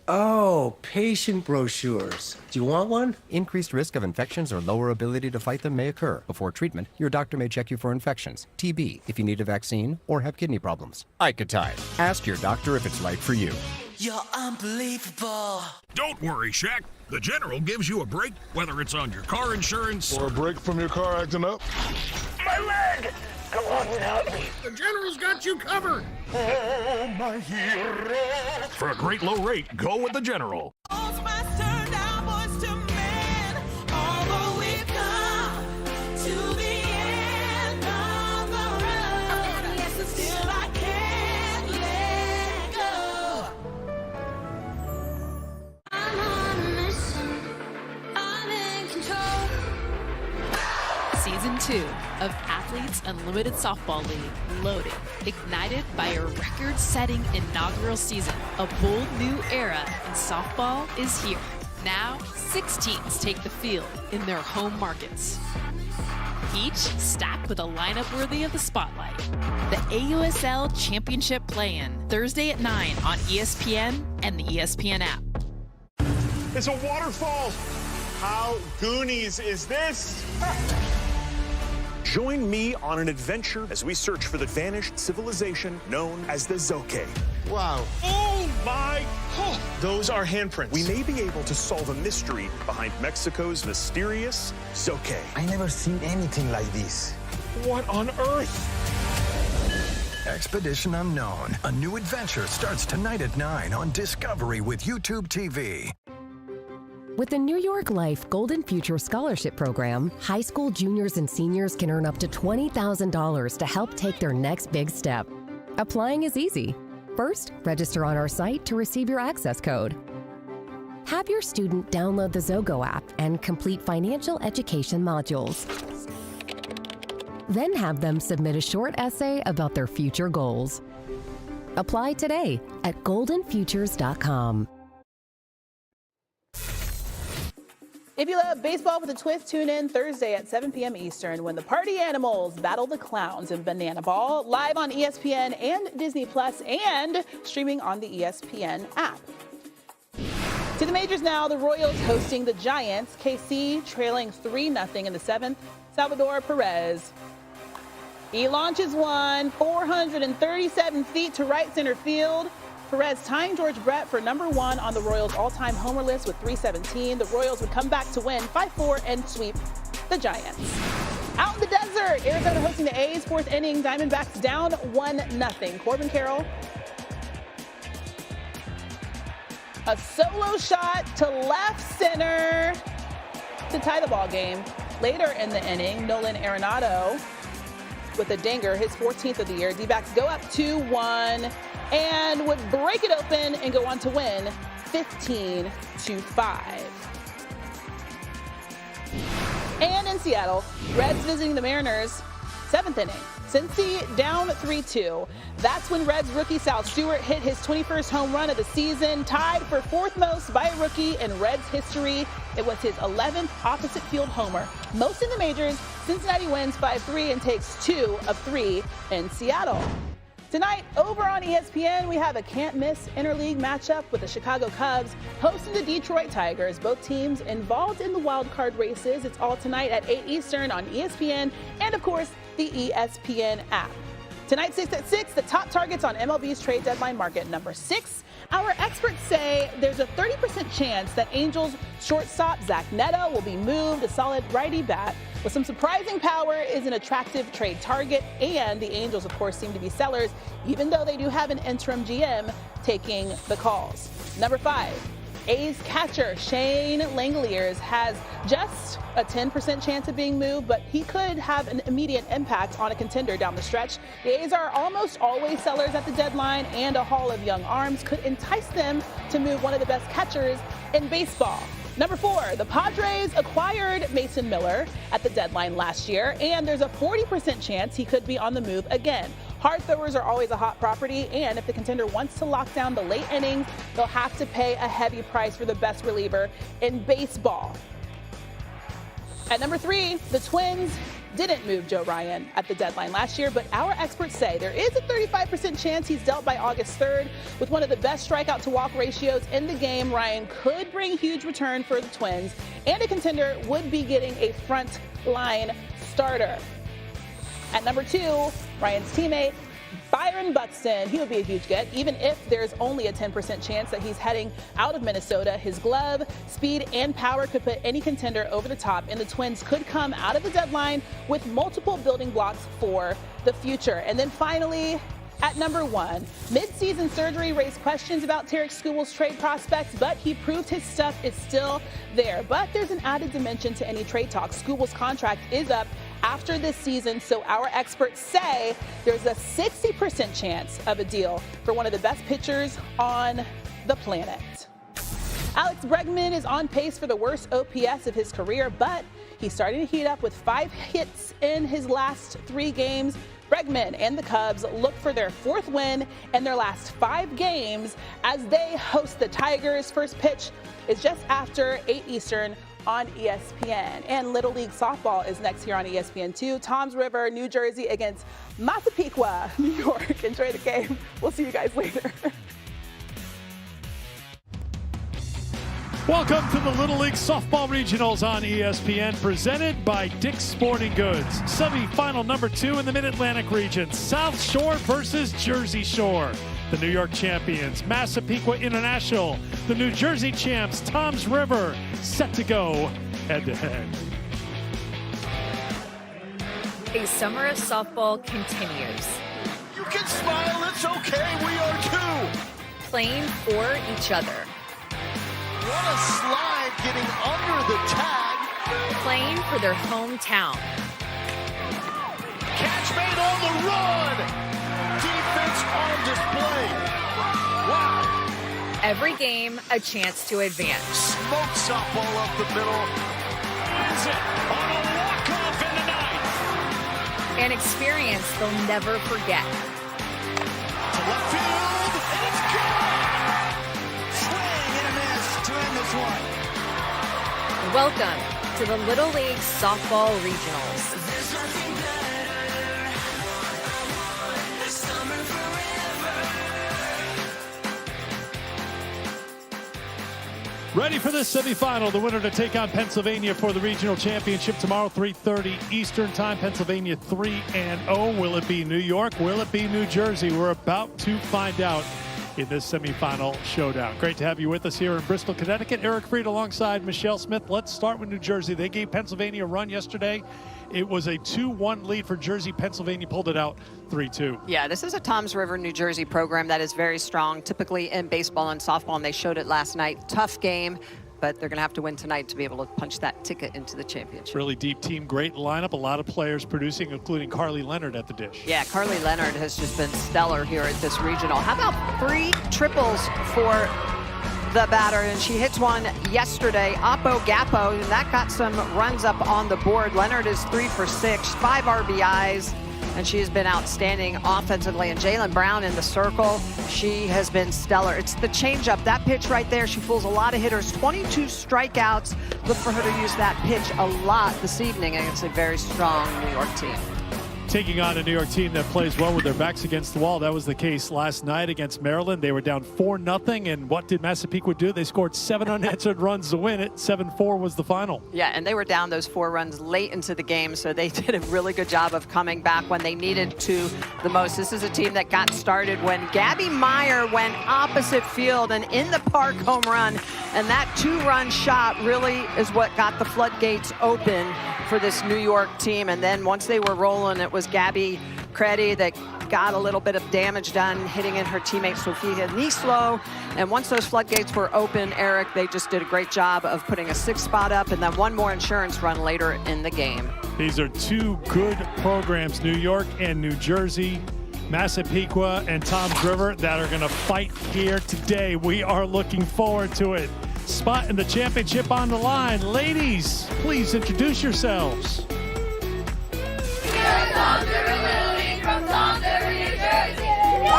Oh, patient brochures. Do you want one? Increased risk of infections or lower ability to fight them may occur. Before treatment, your doctor may check you for infections, TB, if you need a vaccine, or have kidney problems. Icotide. Ask your doctor if it's right for you. You're unbelievable. Don't worry, Shaq. The General gives you a break, whether it's on your car insurance or a break from your car acting up. My leg! Come on without me. The General's got you covered. Oh, my hero. For a great low rate, go with the General. Season 2 of Athletes Unlimited Softball League loaded, ignited by a record-setting inaugural season. A bold new era in softball is here. Now, 6 teams take the field in their home markets, each stacked with a lineup worthy of the spotlight. The AUSL Championship Play-In, Thursday at 9 on ESPN and the ESPN app. It's a waterfall. How Goonies is this? Join me on an adventure as we search for the vanished civilization known as the Zoke. Wow. Oh my! Oh, those are handprints. We may be able to solve a mystery behind Mexico's mysterious Zoke. I never seen anything like this. What on earth? Expedition Unknown. A new adventure starts tonight at 9 on Discovery with YouTube TV. With the New York Life Golden Future Scholarship Program, high school juniors and seniors can earn up to $20,000 to help take their next big step. Applying is easy. First, register on our site to receive your access code. Have your student download the Zogo app and complete financial education modules. Then have them submit a short essay about their future goals. Apply today at goldenfutures.com. If you love baseball with a twist, tune in Thursday at 7 p.m. Eastern when the Party Animals battle the Clowns in Banana Ball, live on ESPN and Disney Plus, and streaming on the ESPN app. To the majors now, the Royals hosting the Giants. KC trailing 3-0 in the 7th. Salvador Perez. He launches one 437 feet to right center field. Perez tying George Brett for #1 on the Royals' all-time homer list with 317. The Royals would come back to win 5-4 and sweep the Giants. Out in the desert, Arizona hosting the A's. 4th inning, Diamondbacks down 1-0. Corbin Carroll. A solo shot to left center to tie the ball game. Later in the inning, Nolan Arenado with a dinger, his 14th of the year. D-backs go up 2-1 and would break it open and go on to win 15-5. And in Seattle, Reds visiting the Mariners, 7th inning. Cincy down 3-2. That's when Reds rookie Sal Stewart hit his 21st home run of the season, tied for 4th most by a rookie in Reds history. It was his 11th opposite field homer. Most in the majors, Cincinnati wins 5-3 and takes 2 of 3 in Seattle. Tonight, over on ESPN, we have a can't-miss interleague matchup with the Chicago Cubs hosting the Detroit Tigers. Both teams involved in the wild card races. It's all tonight at 8 Eastern on ESPN and, of course, the ESPN app. Tonight, 6 at 6, the top targets on MLB's trade deadline market. Number 6, our experts say there's a 30% chance that Angels shortstop Zach Neto will be moved. A solid righty bat with some surprising power is an attractive trade target, and the Angels, of course, seem to be sellers, even though they do have an interim GM taking the calls. Number 5, A's catcher Shane Langeliers has just a 10% chance of being moved, but he could have an immediate impact on a contender down the stretch. The A's are almost always sellers at the deadline, and a haul of young arms could entice them to move one of the best catchers in baseball. Number 4, the Padres acquired Mason Miller at the deadline last year, and there's a 40% chance he could be on the move again. Hard throwers are always a hot property, and if the contender wants to lock down the late innings, they'll have to pay a heavy price for the best reliever in baseball. At number 3, the Twins didn't move Joe Ryan at the deadline last year, but our experts say there is a 35% chance he's dealt by August 3rd. With one of the best strikeout-to-walk ratios in the game, Ryan could bring huge return for the Twins, and a contender would be getting a front-line starter. At number 2, Ryan's teammate, Byron Buxton, he would be a huge get, even if there's only a 10% chance that he's heading out of Minnesota. His glove, speed, and power could put any contender over the top, and the Twins could come out of the deadline with multiple building blocks for the future. And then finally, at number 1, mid-season surgery raised questions about Tarek Skubal's trade prospects, but he proved his stuff is still there. But there's an added dimension to any trade talk. Skubal's contract is up after this season, so our experts say there's a 60% chance of a deal for one of the best pitchers on the planet. Alex Bregman is on pace for the worst OPS of his career, but he's starting to heat up with 5 hits in his last 3 games. Bregman and the Cubs look for their 4th win in their last 5 games as they host the Tigers. First pitch is just after 8 Eastern on ESPN. And Little League Softball is next here on ESPN2. Toms River, New Jersey against Massapequa, New York. Enjoy the game. We'll see you guys later. Welcome to the Little League Softball Regionals on ESPN, presented by Dick's Sporting Goods. Semi-final number 2 in the Mid-Atlantic region. South Shore versus Jersey Shore. The New York champions, Massapequa International. The New Jersey champs, Toms River, set to go head-to-head. A summer of softball continues. You can smile, it's okay, we are too. Playing for each other. What a slide getting under the tag. Playing for their hometown. Catch made on the run. Defense on display. Wow. Every game, a chance to advance. Smoke softball up the middle. Is it on a walk-off in the ninth? An experience they'll never forget. To left field, and it's gone. Swing and a miss to end this one. Welcome to the Little League Softball Regionals. Ready for this semifinal. The winner to take on Pennsylvania for the regional championship tomorrow, 3:30 Eastern time. Pennsylvania 3-0. Will it be New York? Will it be New Jersey? We're about to find out in this semifinal showdown. Great to have you with us here in Bristol, Connecticut. Eric Freed alongside Michelle Smith. Let's start with New Jersey. They gave Pennsylvania a run yesterday. It was a 2-1 lead for Jersey. Pennsylvania pulled it out 3-2. Yeah, this is a Toms River, New Jersey program that is very strong, typically in baseball and softball, and they showed it last night. Tough game, but they're going to have to win tonight to be able to punch that ticket into the championship. Really deep team, great lineup, a lot of players producing, including Carly Leonard at the dish. Yeah, Carly Leonard has just been stellar here at this regional. How about 3 triples for the batter, and she hits one yesterday, Oppo Gappo, and that got some runs up on the board. Leonard is 3 for 6, 5 RBIs, and she has been outstanding offensively. And Jalen Brown in the circle, she has been stellar. It's the changeup, that pitch right there. She fools a lot of hitters, 22 strikeouts. Look for her to use that pitch a lot this evening against a very strong New York team. Taking on a New York team that plays well with their backs against the wall. That was the case last night against Maryland. They were down 4-0, and what did Massapequa do? They scored 7 unanswered runs to win it. 7-4 was the final. Yeah, and they were down those 4 runs late into the game, so they did a really good job of coming back when they needed to the most. This is a team that got started when Gabby Meyer went opposite field, and in the park home run, and that 2-run shot really is what got the floodgates open for this New York team. And then once they were rolling, it was Gabby Creddy that got a little bit of damage done, hitting in her teammate Sophia Nislo. And once those floodgates were open, Eric, they just did a great job of putting a 6th spot up and then 1 more insurance run later in the game. These are 2 good programs, New York and New Jersey. Massapequa and Toms River that are going to fight here today. We are looking forward to it. Spot in the championship on the line. Ladies, please introduce yourselves. Toms River Little League from Toms River, New Jersey. We're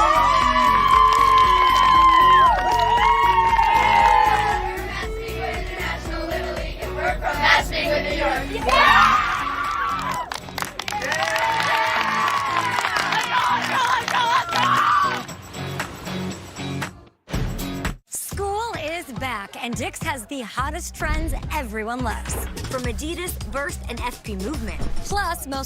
Massapequa International Little League, and we're from Massapequa, New York. School is back, and Dick's has the hottest trends everyone loves. From Adidas, Burst, and FP Movement. Plus, most